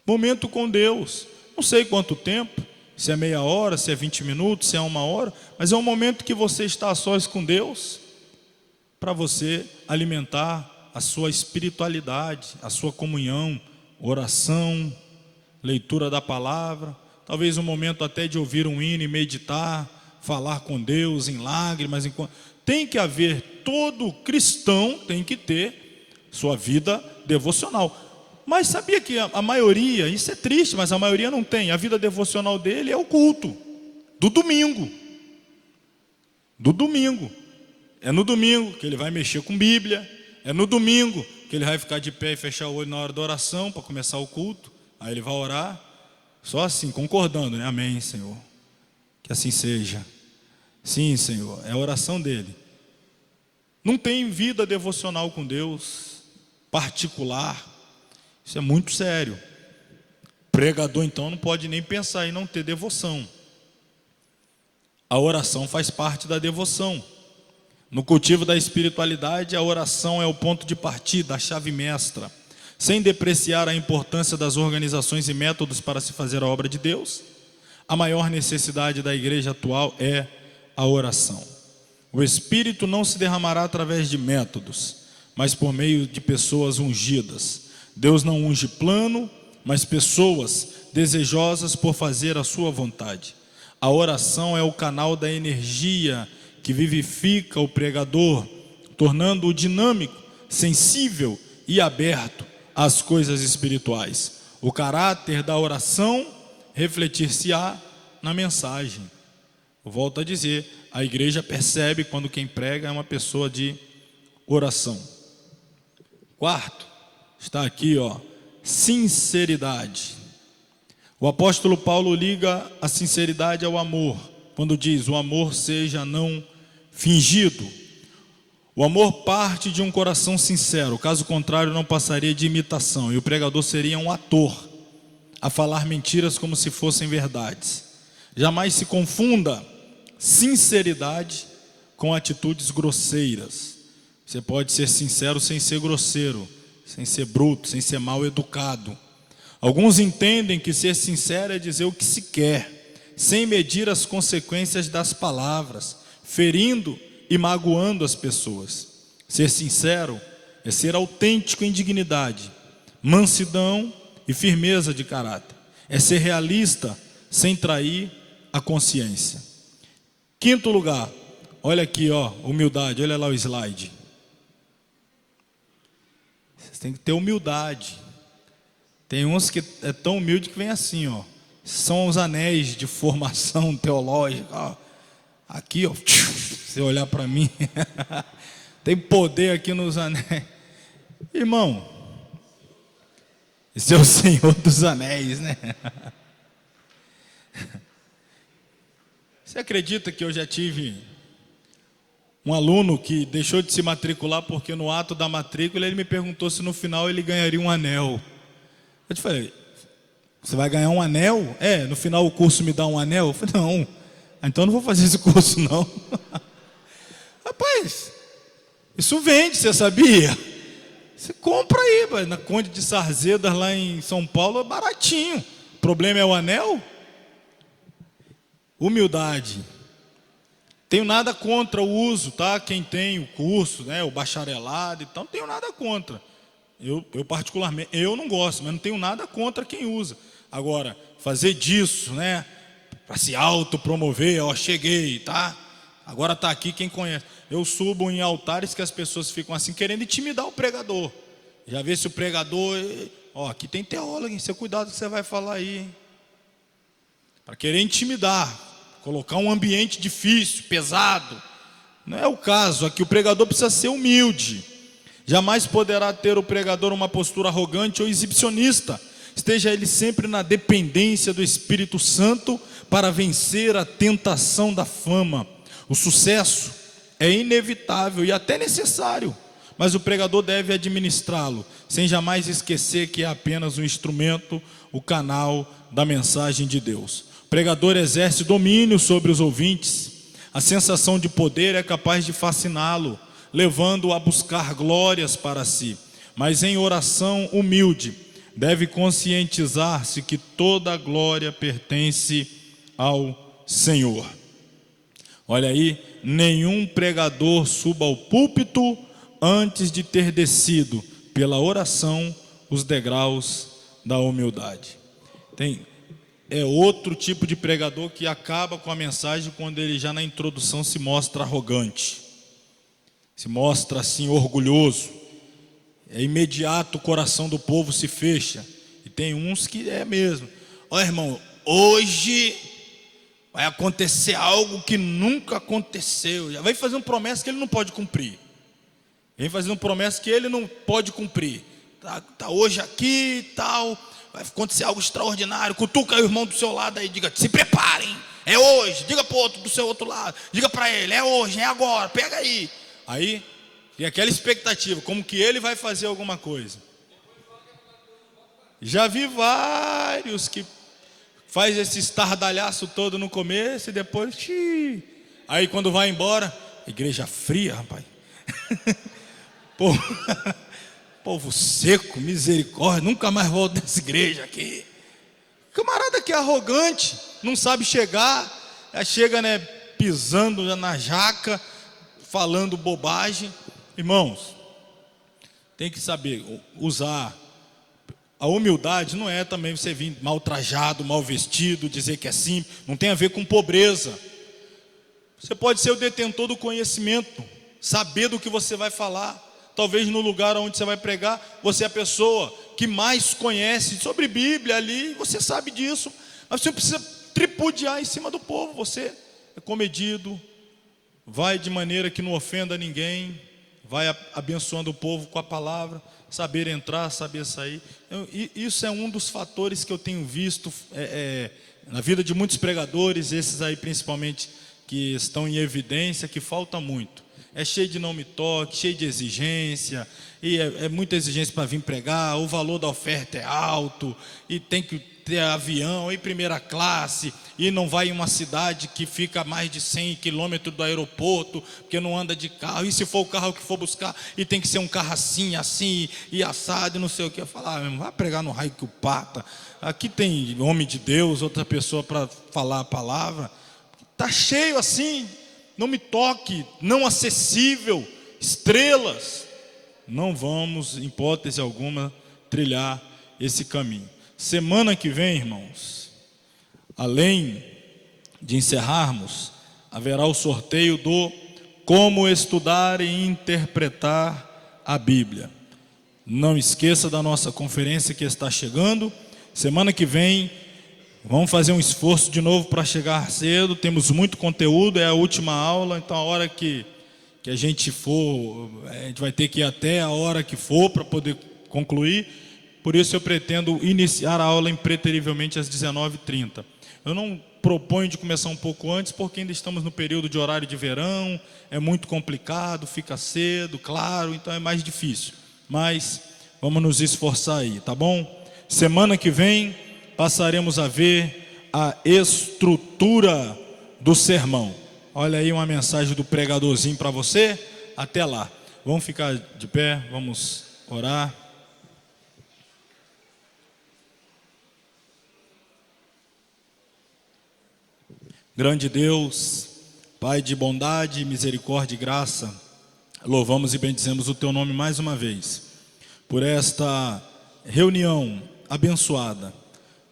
Momento com Deus. Não sei quanto tempo, se é meia hora, se é 20 minutos, se é uma hora, mas é um momento que você está a sós com Deus, para você alimentar a sua espiritualidade, a sua comunhão, oração, leitura da palavra, talvez um momento até de ouvir um hino e meditar, falar com Deus em lágrimas. Tem que haver, todo cristão tem que ter sua vida devocional. Mas sabia que a maioria, isso é triste, mas a maioria não tem. A vida devocional dele é o culto do domingo. Do domingo. É no domingo que ele vai mexer com Bíblia. É no domingo que ele vai ficar de pé e fechar o olho na hora da oração para começar o culto. Aí ele vai orar. Só assim, concordando, né? Amém, Senhor. Que assim seja. Sim, Senhor. É a oração dele. Não tem vida devocional com Deus, particular. Isso é muito sério. Pregador, então, não pode nem pensar em não ter devoção. A oração faz parte da devoção. No cultivo da espiritualidade, a oração é o ponto de partida, a chave mestra. Sem depreciar a importância das organizações e métodos para se fazer a obra de Deus, a maior necessidade da igreja atual é a oração. O Espírito não se derramará através de métodos, mas por meio de pessoas ungidas. Deus não unge plano, mas pessoas desejosas por fazer a sua vontade. A oração é o canal da energia que vivifica o pregador, tornando-o dinâmico, sensível e aberto às coisas espirituais. O caráter da oração refletir-se-á na mensagem. Eu volto a dizer, a igreja percebe quando quem prega é uma pessoa de oração. Quarto, está aqui, sinceridade. O apóstolo Paulo liga a sinceridade ao amor, quando diz: o amor seja não fingido. O amor parte de um coração sincero, caso contrário não passaria de imitação, e o pregador seria um ator, a falar mentiras como se fossem verdades. Jamais se confunda sinceridade com atitudes grosseiras. Você pode ser sincero sem ser grosseiro, sem ser bruto, sem ser mal educado. Alguns entendem que ser sincero é dizer o que se quer, sem medir as consequências das palavras, ferindo e magoando as pessoas. Ser sincero é ser autêntico em dignidade, mansidão e firmeza de caráter. É ser realista sem trair a consciência. Quinto lugar, olha aqui, humildade, olha lá o slide. Você tem que ter humildade. Tem uns que é tão humilde que vem assim, são os anéis de formação teológica. Aqui, você olhar para mim, tem poder aqui nos anéis. Irmão, esse é o Senhor dos Anéis, né? Você acredita que eu já tive um aluno que deixou de se matricular porque no ato da matrícula ele me perguntou se no final ele ganharia um anel. Eu te falei, você vai ganhar um anel? No final o curso me dá um anel? Eu falei, não, então eu não vou fazer esse curso não. Rapaz, isso vende, você sabia? Você compra aí, na Conde de Sarzedas lá em São Paulo é baratinho. O problema é o anel? Humildade. Tenho nada contra o uso, tá? Quem tem o curso, né, o bacharelado, então não tenho nada contra. Eu particularmente, eu não gosto, mas não tenho nada contra quem usa. Agora, fazer disso, né, para se autopromover, ó, cheguei, tá? Agora está aqui quem conhece. Eu subo em altares que as pessoas ficam assim, querendo intimidar o pregador. Já vê se o pregador, ó, aqui tem teólogo, hein? Seu cuidado que você vai falar aí, hein? Para querer intimidar, colocar um ambiente difícil, pesado. Não é o caso, aqui o pregador precisa ser humilde. Jamais poderá ter o pregador uma postura arrogante ou exibicionista. Esteja ele sempre na dependência do Espírito Santo para vencer a tentação da fama. O sucesso é inevitável e até necessário, mas o pregador deve administrá-lo, sem jamais esquecer que é apenas um instrumento, o canal da mensagem de Deus. O pregador exerce domínio sobre os ouvintes. A sensação de poder é capaz de fasciná-lo, levando-o a buscar glórias para si. Mas em oração humilde, deve conscientizar-se que toda a glória pertence ao Senhor. Olha aí, nenhum pregador suba ao púlpito antes de ter descido pela oração os degraus da humildade. É outro tipo de pregador que acaba com a mensagem quando ele já na introdução se mostra arrogante, se mostra assim orgulhoso. É imediato o coração do povo se fecha. E tem uns que é mesmo. Ó, irmão, hoje vai acontecer algo que nunca aconteceu. Já vem fazendo promessa que ele não pode cumprir. Vem fazendo promessa que ele não pode cumprir. Tá hoje aqui e tal, vai acontecer algo extraordinário. Cutuca o irmão do seu lado aí, diga, se preparem, é hoje. Diga para o outro do seu outro lado, diga para ele, é hoje, é agora, pega aí. Aí tem aquela expectativa, como que ele vai fazer alguma coisa. Já vi vários que faz esse estardalhaço todo no começo e depois, aí quando vai embora, igreja fria, rapaz. Povo seco, misericórdia, nunca mais volto nessa igreja aqui. Camarada que é arrogante, não sabe chegar, já chega, né, pisando na jaca, falando bobagem. Irmãos, tem que saber usar. A humildade não é também você vir mal trajado, mal vestido, dizer que é simples. Não tem a ver com pobreza. Você pode ser o detentor do conhecimento, saber do que você vai falar. Talvez no lugar onde você vai pregar, você é a pessoa que mais conhece sobre Bíblia ali, você sabe disso. Mas você não precisa tripudiar em cima do povo. Você é comedido, vai de maneira que não ofenda ninguém, vai abençoando o povo com a palavra, saber entrar, saber sair. Isso é um dos fatores que eu tenho visto na vida de muitos pregadores, esses aí principalmente que estão em evidência, que falta muito. É cheio de não me toque, cheio de exigência, e é muita exigência para vir pregar, o valor da oferta é alto, e tem que ter avião em primeira classe, e não vai em uma cidade que fica a mais de 100 quilômetros do aeroporto, porque não anda de carro, e se for o carro que for buscar, e tem que ser um carro assim, e assado, e não sei o que. Eu falo, vai pregar no raio que o pata, aqui tem homem de Deus, outra pessoa para falar a palavra, está cheio assim, não me toque, não acessível, estrelas. Não vamos, em hipótese alguma, trilhar esse caminho. Semana que vem, irmãos, além de encerrarmos, haverá o sorteio do Como Estudar e Interpretar a Bíblia. Não esqueça da nossa conferência que está chegando. Semana que vem, vamos fazer um esforço de novo para chegar cedo. Temos muito conteúdo, é a última aula, então a hora que a gente for, a gente vai ter que ir até a hora que for para poder concluir. Por isso eu pretendo iniciar a aula impreterivelmente às 19h30. Eu não proponho de começar um pouco antes, porque ainda estamos no período de horário de verão, é muito complicado, fica cedo, claro, então é mais difícil. Mas vamos nos esforçar aí, tá bom? Semana que vem passaremos a ver a estrutura do sermão. Olha aí uma mensagem do pregadorzinho para você. Até lá. Vamos ficar de pé, vamos orar. Grande Deus, Pai de bondade, misericórdia e graça, louvamos e bendizemos o Teu nome mais uma vez, por esta reunião abençoada.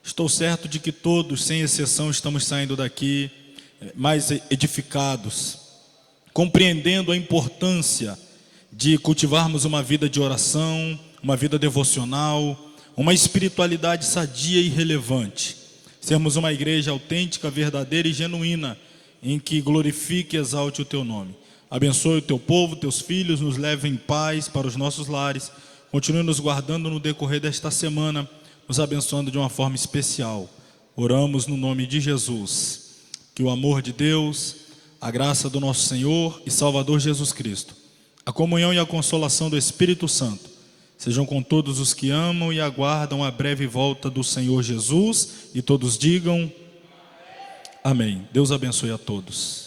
Estou certo de que todos, sem exceção, estamos saindo daqui mais edificados, compreendendo a importância de cultivarmos uma vida de oração, uma vida devocional, uma espiritualidade sadia e relevante. Sermos uma igreja autêntica, verdadeira e genuína, em que glorifique e exalte o Teu nome. Abençoe o Teu povo, Teus filhos, nos leve em paz para os nossos lares. Continue nos guardando no decorrer desta semana, nos abençoando de uma forma especial. Oramos no nome de Jesus. Que o amor de Deus, a graça do nosso Senhor e Salvador Jesus Cristo, a comunhão e a consolação do Espírito Santo, sejam com todos os que amam e aguardam a breve volta do Senhor Jesus, e todos digam amém. Deus abençoe a todos.